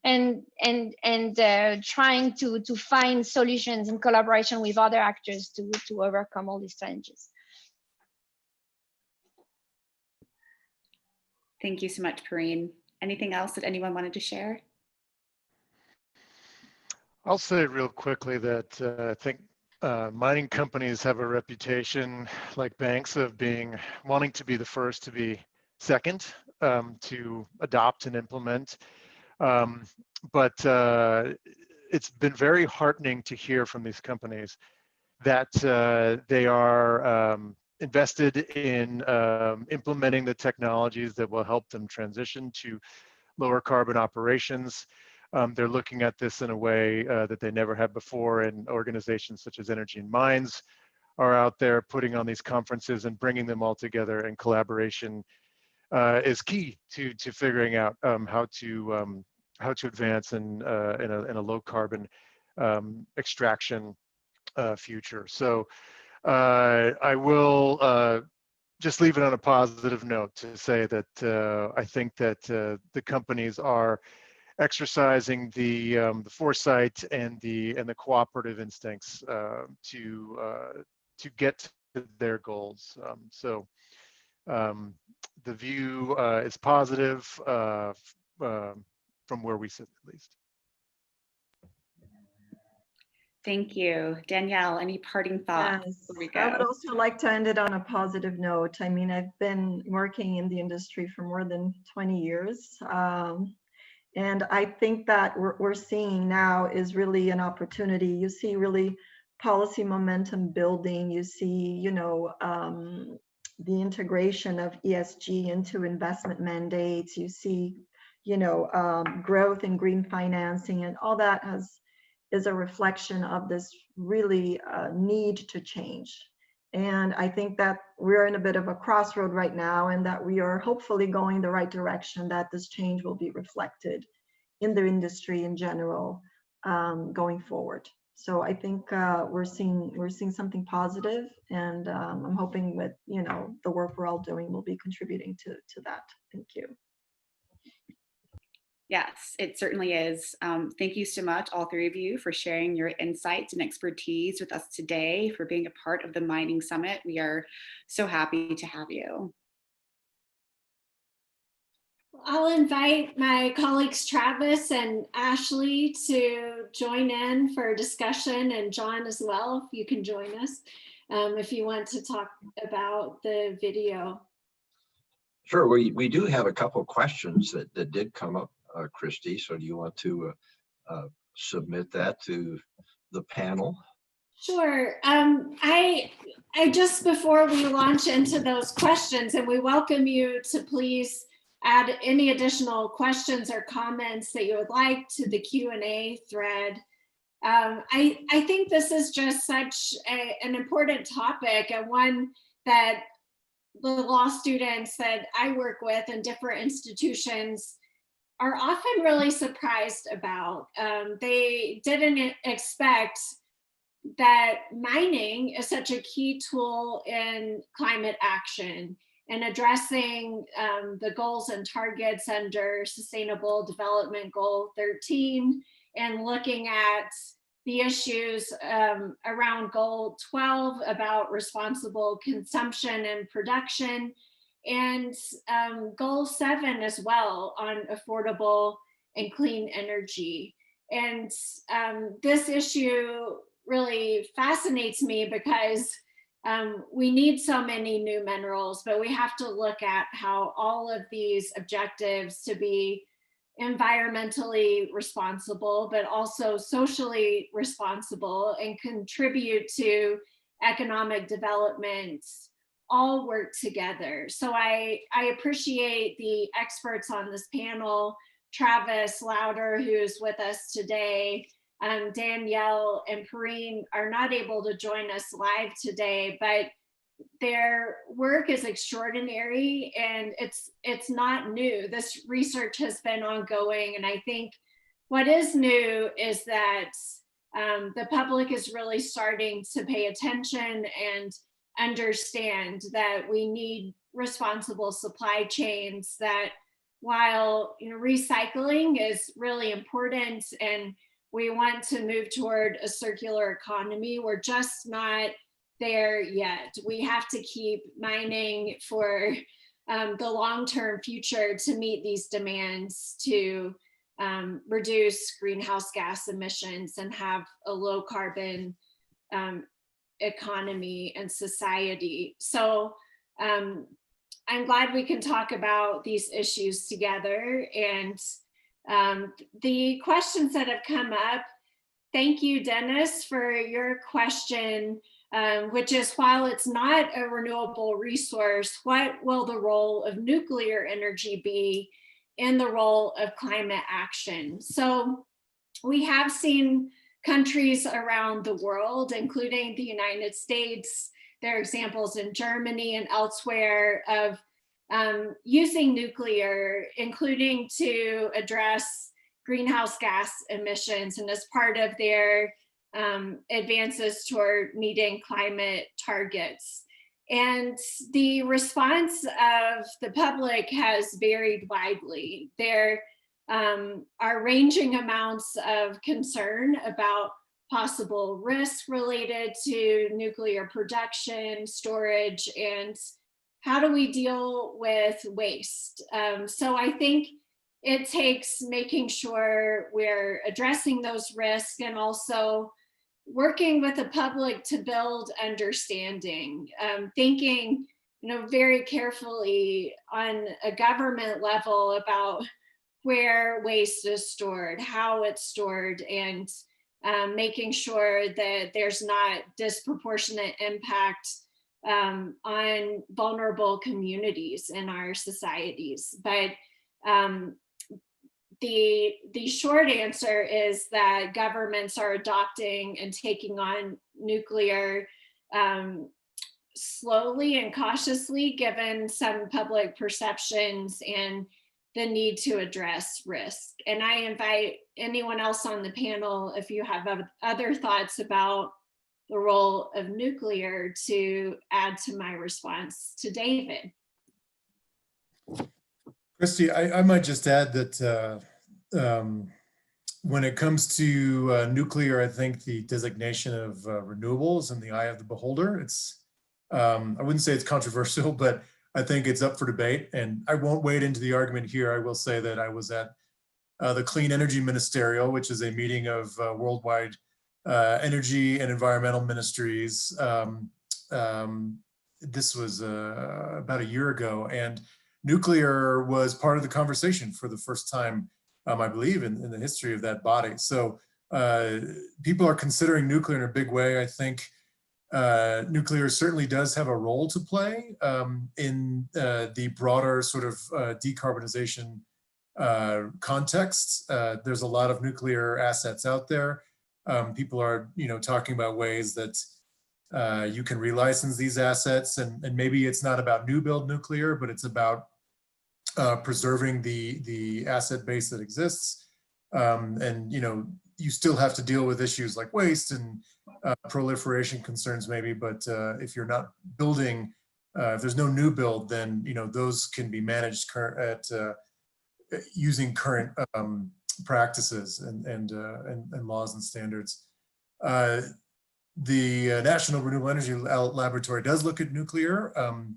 Speaker 4: and trying to find solutions in collaboration with other actors to overcome all these challenges.
Speaker 2: Thank you so much, Perrine. Anything else that anyone wanted to share?
Speaker 5: I'll say real quickly that I think mining companies have a reputation, like banks, of wanting to be the first to be second to adopt and implement. But it's been very heartening to hear from these companies that they are invested in implementing the technologies that will help them transition to lower carbon operations. They're looking at this in a way that they never have before, and organizations such as Energy and Mines are out there putting on these conferences and bringing them all together, and collaboration is key to figuring out how to advance in a low carbon extraction future. So I will just leave it on a positive note to say that I think that the companies are exercising the foresight and the cooperative instincts to get to their goals. The view is positive from where we sit, at least.
Speaker 2: Thank you. Danielle, any parting thoughts
Speaker 3: Yes,
Speaker 2: before we
Speaker 3: I would
Speaker 2: go?
Speaker 3: also like to end it on a positive note. I mean, I've been working in the industry for more than 20 years. And I think that we're seeing now is really an opportunity. You see really policy momentum building. You see, you know, the integration of ESG into investment mandates. You see, you know, growth in green financing, and all that is a reflection of this really need to change. And I think that we're in a bit of a crossroad right now, and that we are hopefully going the right direction, that this change will be reflected in the industry in general going forward. So I think we're seeing something positive, and I'm hoping with, you know, the work we're all doing will be contributing to that. Thank you.
Speaker 2: Yes, it certainly is. Thank you so much, all three of you, for sharing your insights and expertise with us today, for being a part of the Mining Summit. We are so happy to have you.
Speaker 1: I'll invite my colleagues Travis and Ashley to join in for a discussion, and John as well, if you can join us, if you want to talk about the video.
Speaker 6: Sure, we do have a couple of questions that did come up, Kristi. So do you want to submit that to the panel?
Speaker 1: Sure. I just, before we launch into those questions, and we welcome you to please add any additional questions or comments that you would like to the Q&A thread. I think this is just such an important topic, and one that the law students that I work with in different institutions are often really surprised about. They didn't expect that mining is such a key tool in climate action and addressing the goals and targets under Sustainable Development Goal 13, and looking at the issues around Goal 12 about responsible consumption and production, and Goal 7 as well on affordable and clean energy. And this issue really fascinates me because we need so many new minerals, but we have to look at how all of these objectives to be environmentally responsible, but also socially responsible and contribute to economic development all work together. So I appreciate the experts on this panel, Travis, Lowder, who's with us today. Danielle and Perrine are not able to join us live today, but their work is extraordinary, and it's not new. This research has been ongoing, and I think what is new is that the public is really starting to pay attention and understand that we need responsible supply chains, that while, you know, recycling is really important and we want to move toward a circular economy, we're just not there yet. We have to keep mining for the long-term future to meet these demands to reduce greenhouse gas emissions and have a low carbon economy and society. So I'm glad we can talk about these issues together. And the questions that have come up, thank you, Dennis, for your question, which is, while it's not a renewable resource, what will the role of nuclear energy be in the role of climate action? So we have seen countries around the world, including the United States, there are examples in Germany and elsewhere of using nuclear, including to address greenhouse gas emissions and as part of their advances toward meeting climate targets. And the response of the public has varied widely. There are ranging amounts of concern about possible risk related to nuclear production, storage, and how do we deal with waste? So I think it takes making sure we're addressing those risks and also working with the public to build understanding, thinking, very carefully on a government level about where waste is stored, how it's stored, and making sure that there's not disproportionate impact on vulnerable communities in our societies. But the short answer is that governments are adopting and taking on nuclear slowly and cautiously, given some public perceptions and the need to address risk. And I invite anyone else on the panel, if you have other thoughts about the role of nuclear, to add to my response to David.
Speaker 7: Kristi, I might just add that when it comes to nuclear, I think the designation of renewables in the eye of the beholder, it's, I wouldn't say it's controversial, but I think it's up for debate. And I won't wade into the argument here. I will say that I was at the Clean Energy Ministerial, which is a meeting of worldwide energy and environmental ministries. This was about a year ago, and nuclear was part of the conversation for the first time, I believe, in the history of that body. So people are considering nuclear in a big way. I think nuclear certainly does have a role to play in the broader sort of decarbonization context. There's a lot of nuclear assets out there. People are, talking about ways that you can relicense these assets, and maybe it's not about new build nuclear, but it's about preserving the asset base that exists. And you still have to deal with issues like waste and proliferation concerns maybe, but if you're not building, if there's no new build, then those can be managed using current practices and laws and standards. The National Renewable Energy Laboratory does look at nuclear,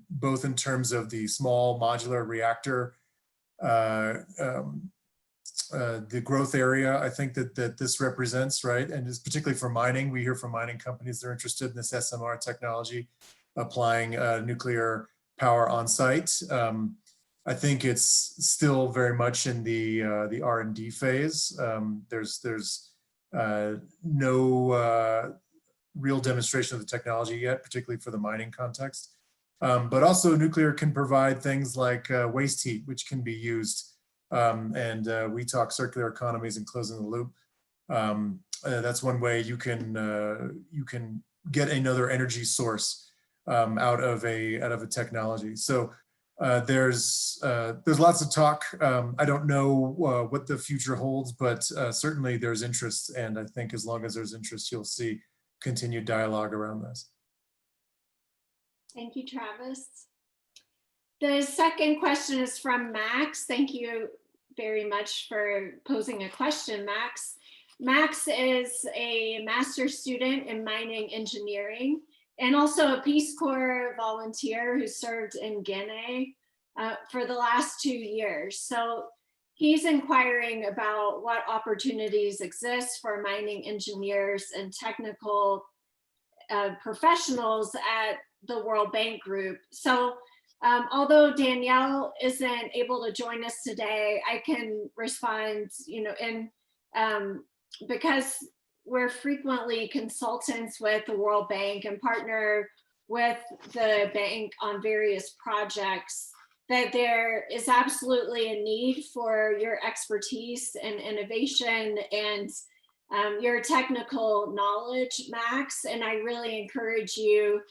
Speaker 7: both in terms of the small modular reactor, the growth area, I think that this represents, right? And it's particularly for mining. We hear from mining companies that are interested in this SMR technology, applying nuclear power on site. I think it's still very much in the R&D phase. There's no real demonstration of the technology yet, particularly for the mining context. But also nuclear can provide things like waste heat, which can be used. And we talk circular economies and closing the loop. That's one way you can get another energy source out of a technology. So there's lots of talk. I don't know what the future holds, but certainly there's interest. And I think as long as there's interest, you'll see continued dialogue around this.
Speaker 1: Thank you, Travis. The second question is from Max. Thank you very much for posing a question, Max. Max is a master's student in mining engineering and also a Peace Corps volunteer who served in Guinea for the last 2 years. So he's inquiring about what opportunities exist for mining engineers and technical professionals at the World Bank Group. So although Danielle isn't able to join us today, I can respond, because we're frequently consultants with the World Bank and partner with the bank on various projects, that there is absolutely a need for your expertise and innovation and your technical knowledge, Max. And I really encourage you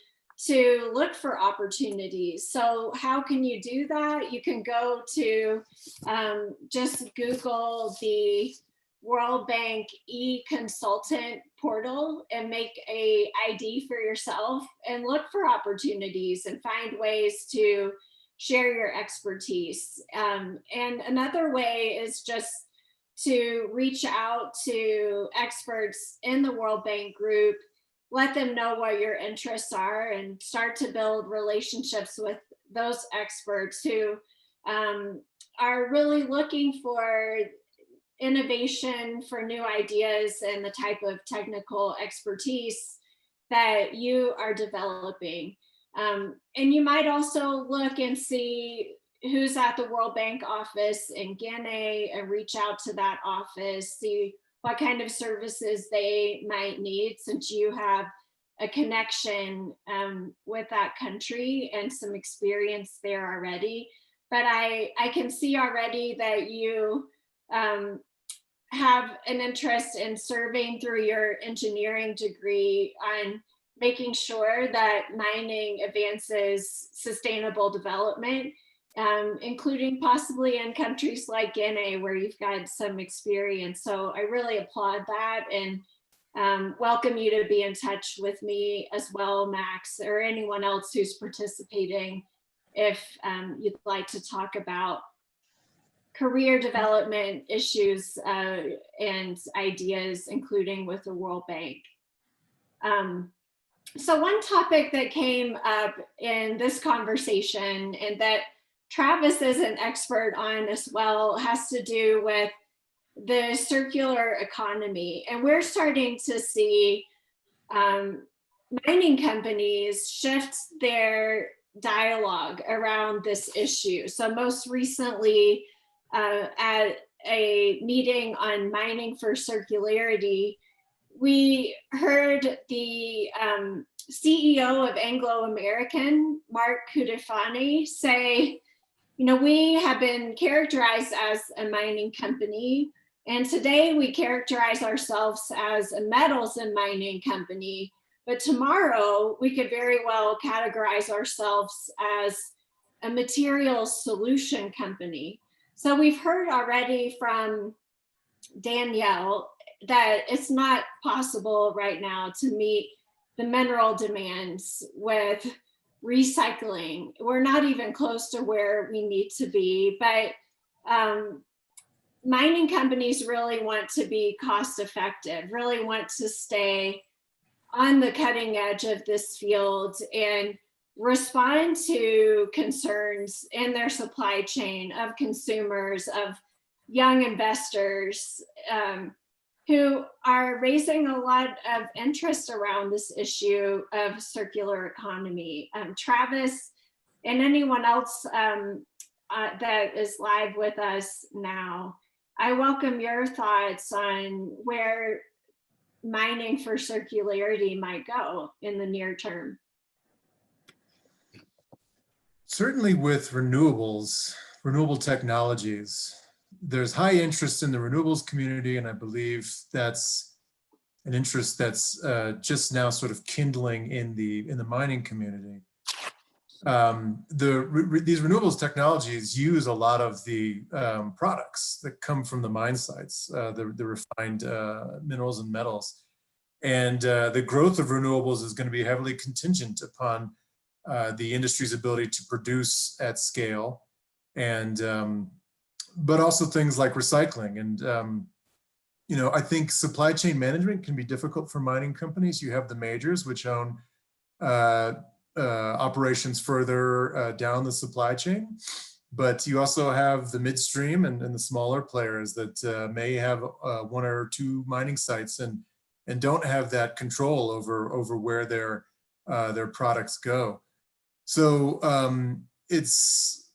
Speaker 1: to look for opportunities. So how can you do that? You can go to just Google the World Bank e-consultant portal and make a ID for yourself and look for opportunities and find ways to share your expertise. And another way is just to reach out to experts in the World Bank group, let them know what your interests are, and start to build relationships with those experts who are really looking for innovation, for new ideas, and the type of technical expertise that you are developing. And you might also look and see who's at the World Bank office in Guinea and reach out to that office, see what kind of services they might need, since you have a connection with that country and some experience there already. But I can see already that you have an interest in serving through your engineering degree on making sure that mining advances sustainable development, including possibly in countries like Guinea, where you've got some experience. So I really applaud that, and welcome you to be in touch with me as well, Max, or anyone else who's participating, if you'd like to talk about career development issues and ideas, including with the World Bank. So one topic that came up in this conversation, and that Travis is an expert on as well, has to do with the circular economy. And we're starting to see mining companies shift their dialogue around this issue. So most recently, at a meeting on mining for circularity, we heard the CEO of Anglo American, Mark Cutifani, say, we have been characterized as a mining company, and today we characterize ourselves as a metals and mining company, but tomorrow we could very well categorize ourselves as a materials solution company. So we've heard already from Danielle that it's not possible right now to meet the mineral demands with recycling. We're not even close to where we need to be, but mining companies really want to be cost effective, really want to stay on the cutting edge of this field and respond to concerns in their supply chain of consumers, of young investors who are raising a lot of interest around this issue of circular economy. Travis and anyone else that is live with us now, I welcome your thoughts on where mining for circularity might go in the near term.
Speaker 7: Certainly with renewable technologies, there's high interest in the renewables community, and I believe that's an interest that's just now sort of kindling in the mining community. These renewables technologies use a lot of the products that come from the mine sites, the refined minerals and metals. And the growth of renewables is going to be heavily contingent upon the industry's ability to produce at scale, and but also things like recycling. And I think supply chain management can be difficult for mining companies. You have the majors, which own operations further down the supply chain, but you also have the midstream and the smaller players that may have one or two mining sites and don't have that control over where their products go. So it's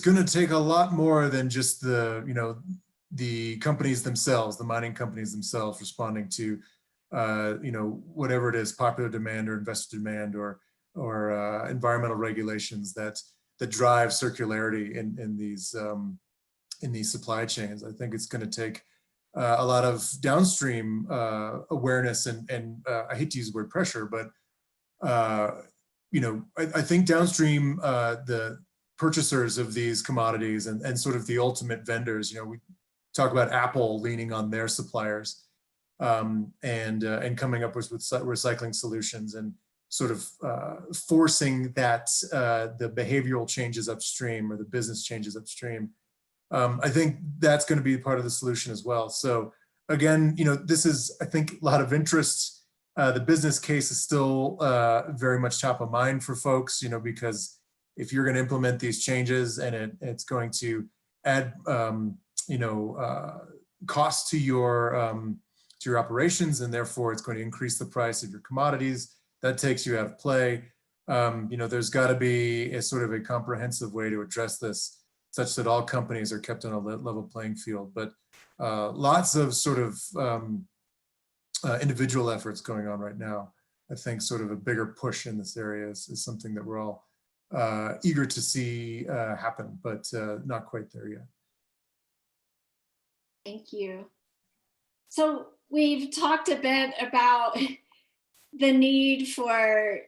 Speaker 7: going to take a lot more than just the companies themselves, the mining companies themselves, responding to whatever it is, popular demand or investor demand or environmental regulations that drive circularity in these supply chains. I think it's going to take a lot of downstream awareness and I hate to use the word pressure, but I think downstream the purchasers of these commodities and sort of the ultimate vendors, we talk about Apple leaning on their suppliers and coming up with recycling solutions and sort of forcing that the behavioral changes upstream or the business changes upstream. I think that's going to be part of the solution as well. So again, this is, I think, a lot of interest. The business case is still very much top of mind for folks, because if you're going to implement these changes and it's going to add, cost to your operations, and therefore it's going to increase the price of your commodities, that takes you out of play. There's got to be a sort of a comprehensive way to address this, such that all companies are kept on a level playing field. But lots of sort of individual efforts going on right now. I think sort of a bigger push in this area is something that we're all eager to see happen, but not quite there yet.
Speaker 1: Thank you. So we've talked a bit about the need for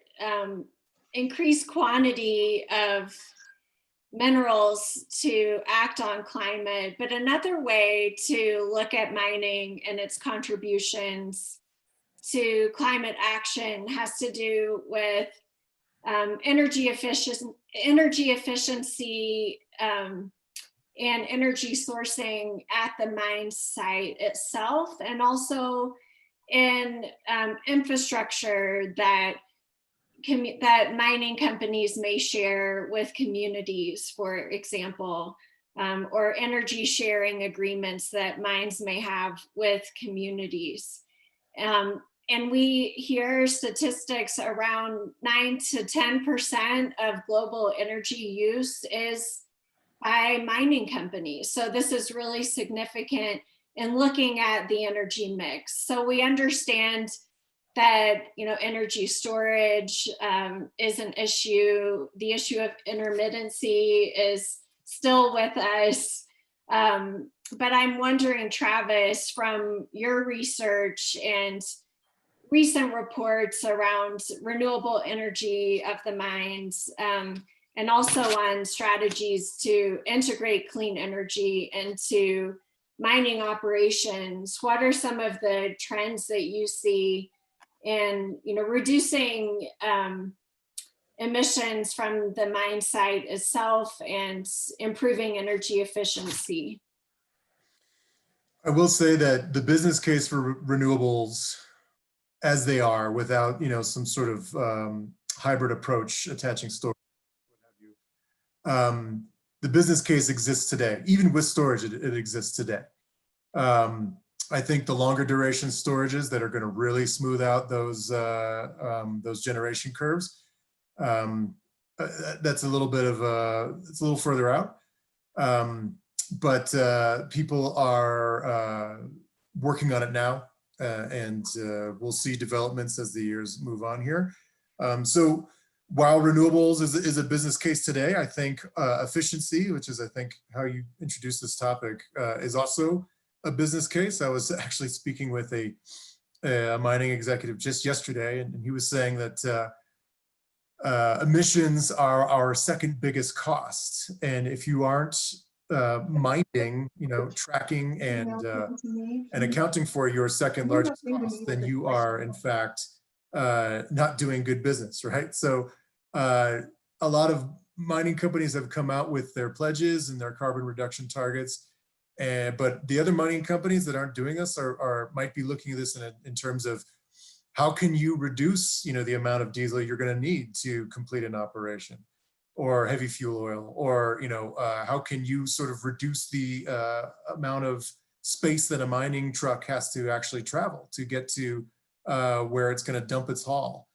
Speaker 1: increased quantity of minerals to act on climate, but another way to look at mining and its contributions to climate action has to do with energy efficiency and energy sourcing at the mine site itself, and also in infrastructure that mining companies may share with communities, for example, or energy sharing agreements that mines may have with communities. And we hear statistics around 9 to 10% of global energy use is by mining companies. So this is really significant in looking at the energy mix. So we understand that energy storage is an issue. The issue of intermittency is still with us. But I'm wondering, Travis, from your research and recent reports around renewable energy of the mines, and also on strategies to integrate clean energy into mining operations, what are some of the trends that you see in reducing emissions from the mine site itself and improving energy efficiency?
Speaker 7: I will say that the business case for renewables, as they are, without some sort of hybrid approach attaching storage, what have you, the business case exists today. Even with storage, it exists today. I think the longer duration storages that are going to really smooth out those generation curves, that's a little bit of it's a little further out. But people are working on it now, and we'll see developments as the years move on here. So while renewables is a business case today, I think efficiency, which is I think how you introduced this topic, is also a business case. I was actually speaking with a mining executive just yesterday, and he was saying that emissions are our second biggest cost, and if you aren't mining, tracking and accounting for your second largest cost, then you are in fact not doing good business, right? So a lot of mining companies have come out with their pledges and their carbon reduction targets, but the other mining companies that aren't doing this might be looking at this in terms of how can you reduce the amount of diesel you're going to need to complete an operation, or heavy fuel oil, or how can you sort of reduce the amount of space that a mining truck has to actually travel to get to where it's going to dump its haul.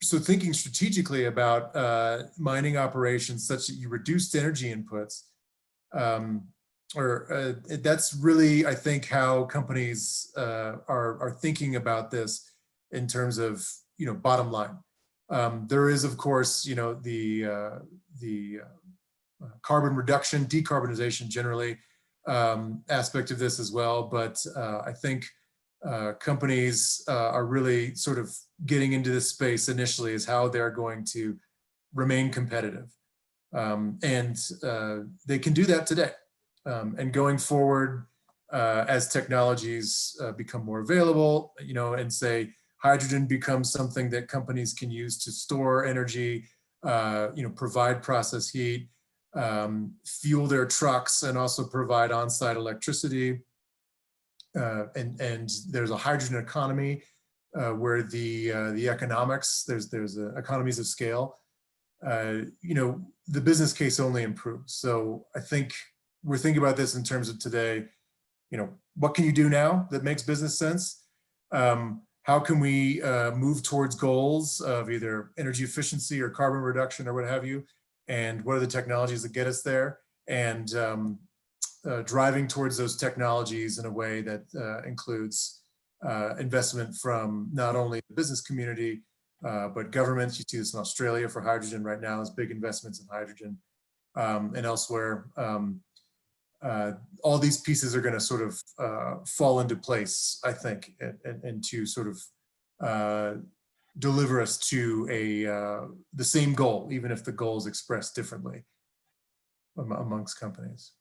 Speaker 7: So thinking strategically about mining operations such that you reduced energy inputs, that's really, I think, how companies are thinking about this in terms of bottom line. There is, of course, the carbon reduction, decarbonization generally aspect of this as well. But I think companies are really sort of getting into this space initially is how they're going to remain competitive. And they can do that today. And going forward, as technologies become more available, and say hydrogen becomes something that companies can use to store energy, provide process heat, fuel their trucks, and also provide on-site electricity. And there's a hydrogen economy where the economics, there's economies of scale. The business case only improves. So I think we're thinking about this in terms of today. What can you do now that makes business sense? How can we move towards goals of either energy efficiency or carbon reduction or what have you? And what are the technologies that get us there? And driving towards those technologies in a way that includes investment from not only the business community, but governments. You see this in Australia for hydrogen right now. There's big investments in hydrogen and elsewhere. All these pieces are going to sort of fall into place, I think, and to sort of deliver us to the same goal, even if the goal is expressed differently amongst companies.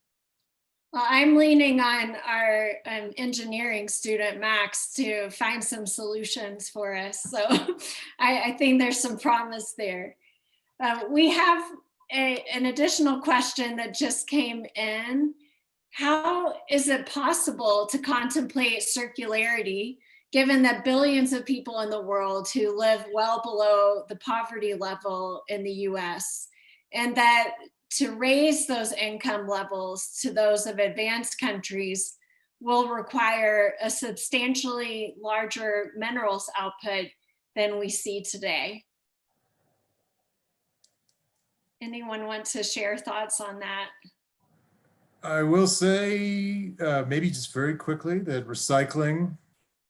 Speaker 1: Well, I'm leaning on our engineering student, Max, to find some solutions for us. So I think there's some promise there. We have an additional question that just came in. How is it possible to contemplate circularity, given that billions of people in the world who live well below the poverty level in the US, and that to raise those income levels to those of advanced countries will require a substantially larger minerals output than we see today? Anyone want to share thoughts on that?
Speaker 7: I will say, maybe just very quickly, that recycling,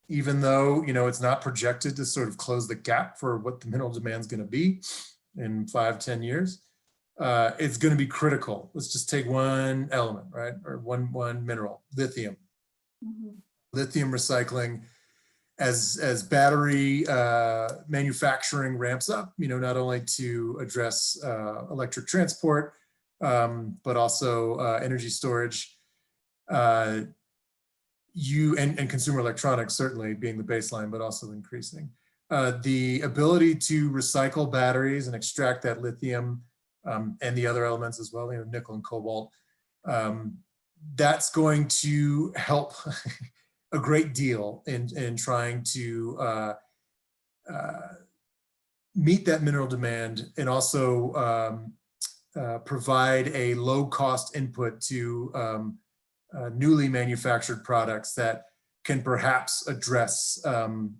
Speaker 7: even though it's not projected to sort of close the gap for what the mineral demand is going to be in 5-10 years, it's going to be critical. Let's just take one element, right? Or one mineral, lithium. Mm-hmm. Lithium recycling, as battery manufacturing ramps up, not only to address electric transport, but also energy storage, and consumer electronics certainly being the baseline, but also increasing. The ability to recycle batteries and extract that lithium and the other elements as well, nickel and cobalt, that's going to help a great deal in trying to meet that mineral demand, and also provide a low-cost input to newly manufactured products that can perhaps address, the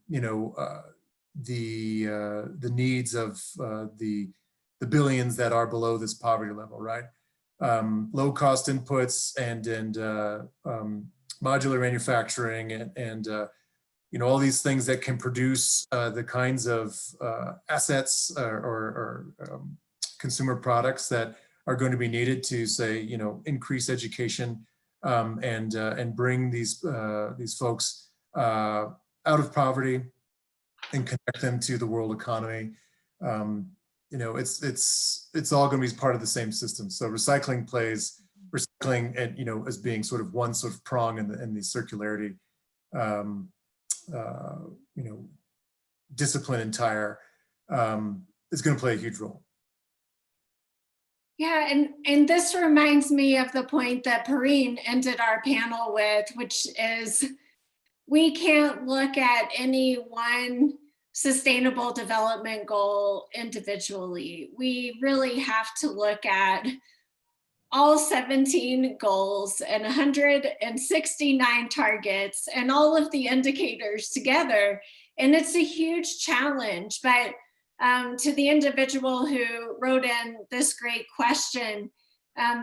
Speaker 7: needs of the billions that are below this poverty level, right? Low-cost inputs and modular manufacturing and all these things that can produce the kinds of assets or consumer products that are going to be needed to, say, increase education and bring these folks out of poverty and connect them to the world economy. It's all going to be part of the same system. So recycling and as being sort of one sort of prong in the circularity discipline entire is going to play a huge role.
Speaker 1: Yeah, and this reminds me of the point that Perrine ended our panel with, which is we can't look at any one sustainable development goal individually. We really have to look at all 17 goals and 169 targets and all of the indicators together. And it's a huge challenge, but to the individual who wrote in this great question,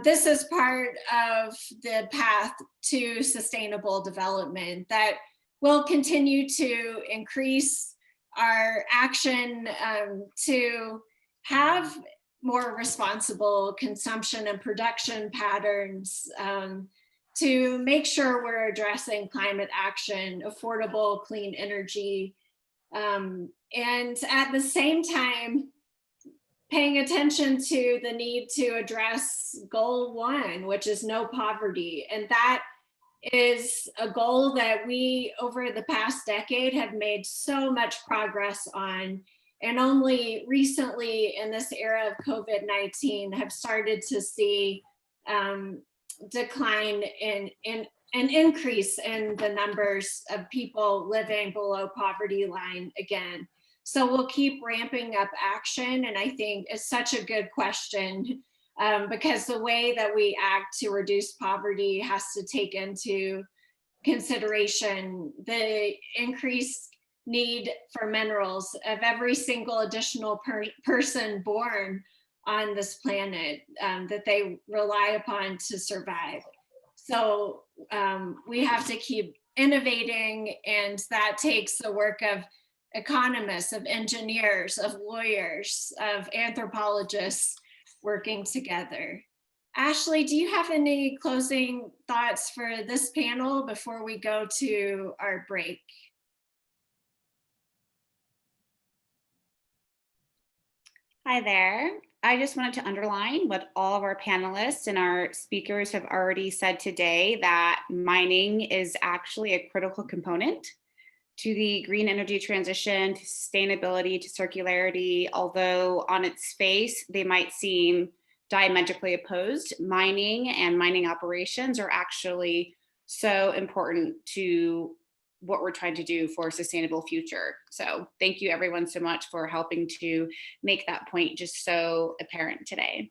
Speaker 1: this is part of the path to sustainable development that will continue to increase our action to have more responsible consumption and production patterns, to make sure we're addressing climate action, affordable, clean energy, and at the same time, paying attention to the need to address goal 1, which is no poverty. And that is a goal that we, over the past decade, have made so much progress on. And only recently in this era of COVID-19 have started to see decline in an increase in the numbers of people living below poverty line again. So we'll keep ramping up action. And I think it's such a good question because the way that we act to reduce poverty has to take into consideration the increased need for minerals of every single additional person born on this planet that they rely upon to survive. So we have to keep innovating, and that takes the work of economists, of engineers, of lawyers, of anthropologists working together. Ashley, do you have any closing thoughts for this panel before we go to our break?
Speaker 2: Hi there. I just wanted to underline what all of our panelists and our speakers have already said today, that mining is actually a critical component to the green energy transition, to sustainability, to circularity. Although on its face, they might seem diametrically opposed, mining and mining operations are actually so important to what we're trying to do for a sustainable future. So thank you everyone so much for helping to make that point just so apparent today.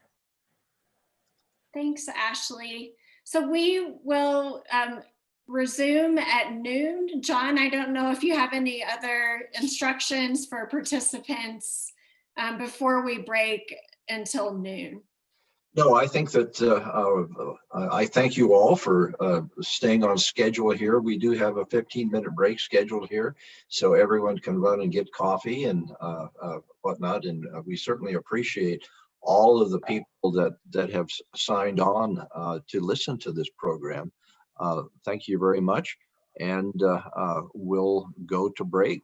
Speaker 1: Thanks, Ashley. So we will resume at noon. John, I don't know if you have any other instructions for participants before we break until noon.
Speaker 6: No, I think that I thank you all for staying on schedule here. We do have a 15-minute break scheduled here, so everyone can run and get coffee and whatnot. And we certainly appreciate all of the people that have signed on to listen to this program. Thank you very much, and we'll go to break.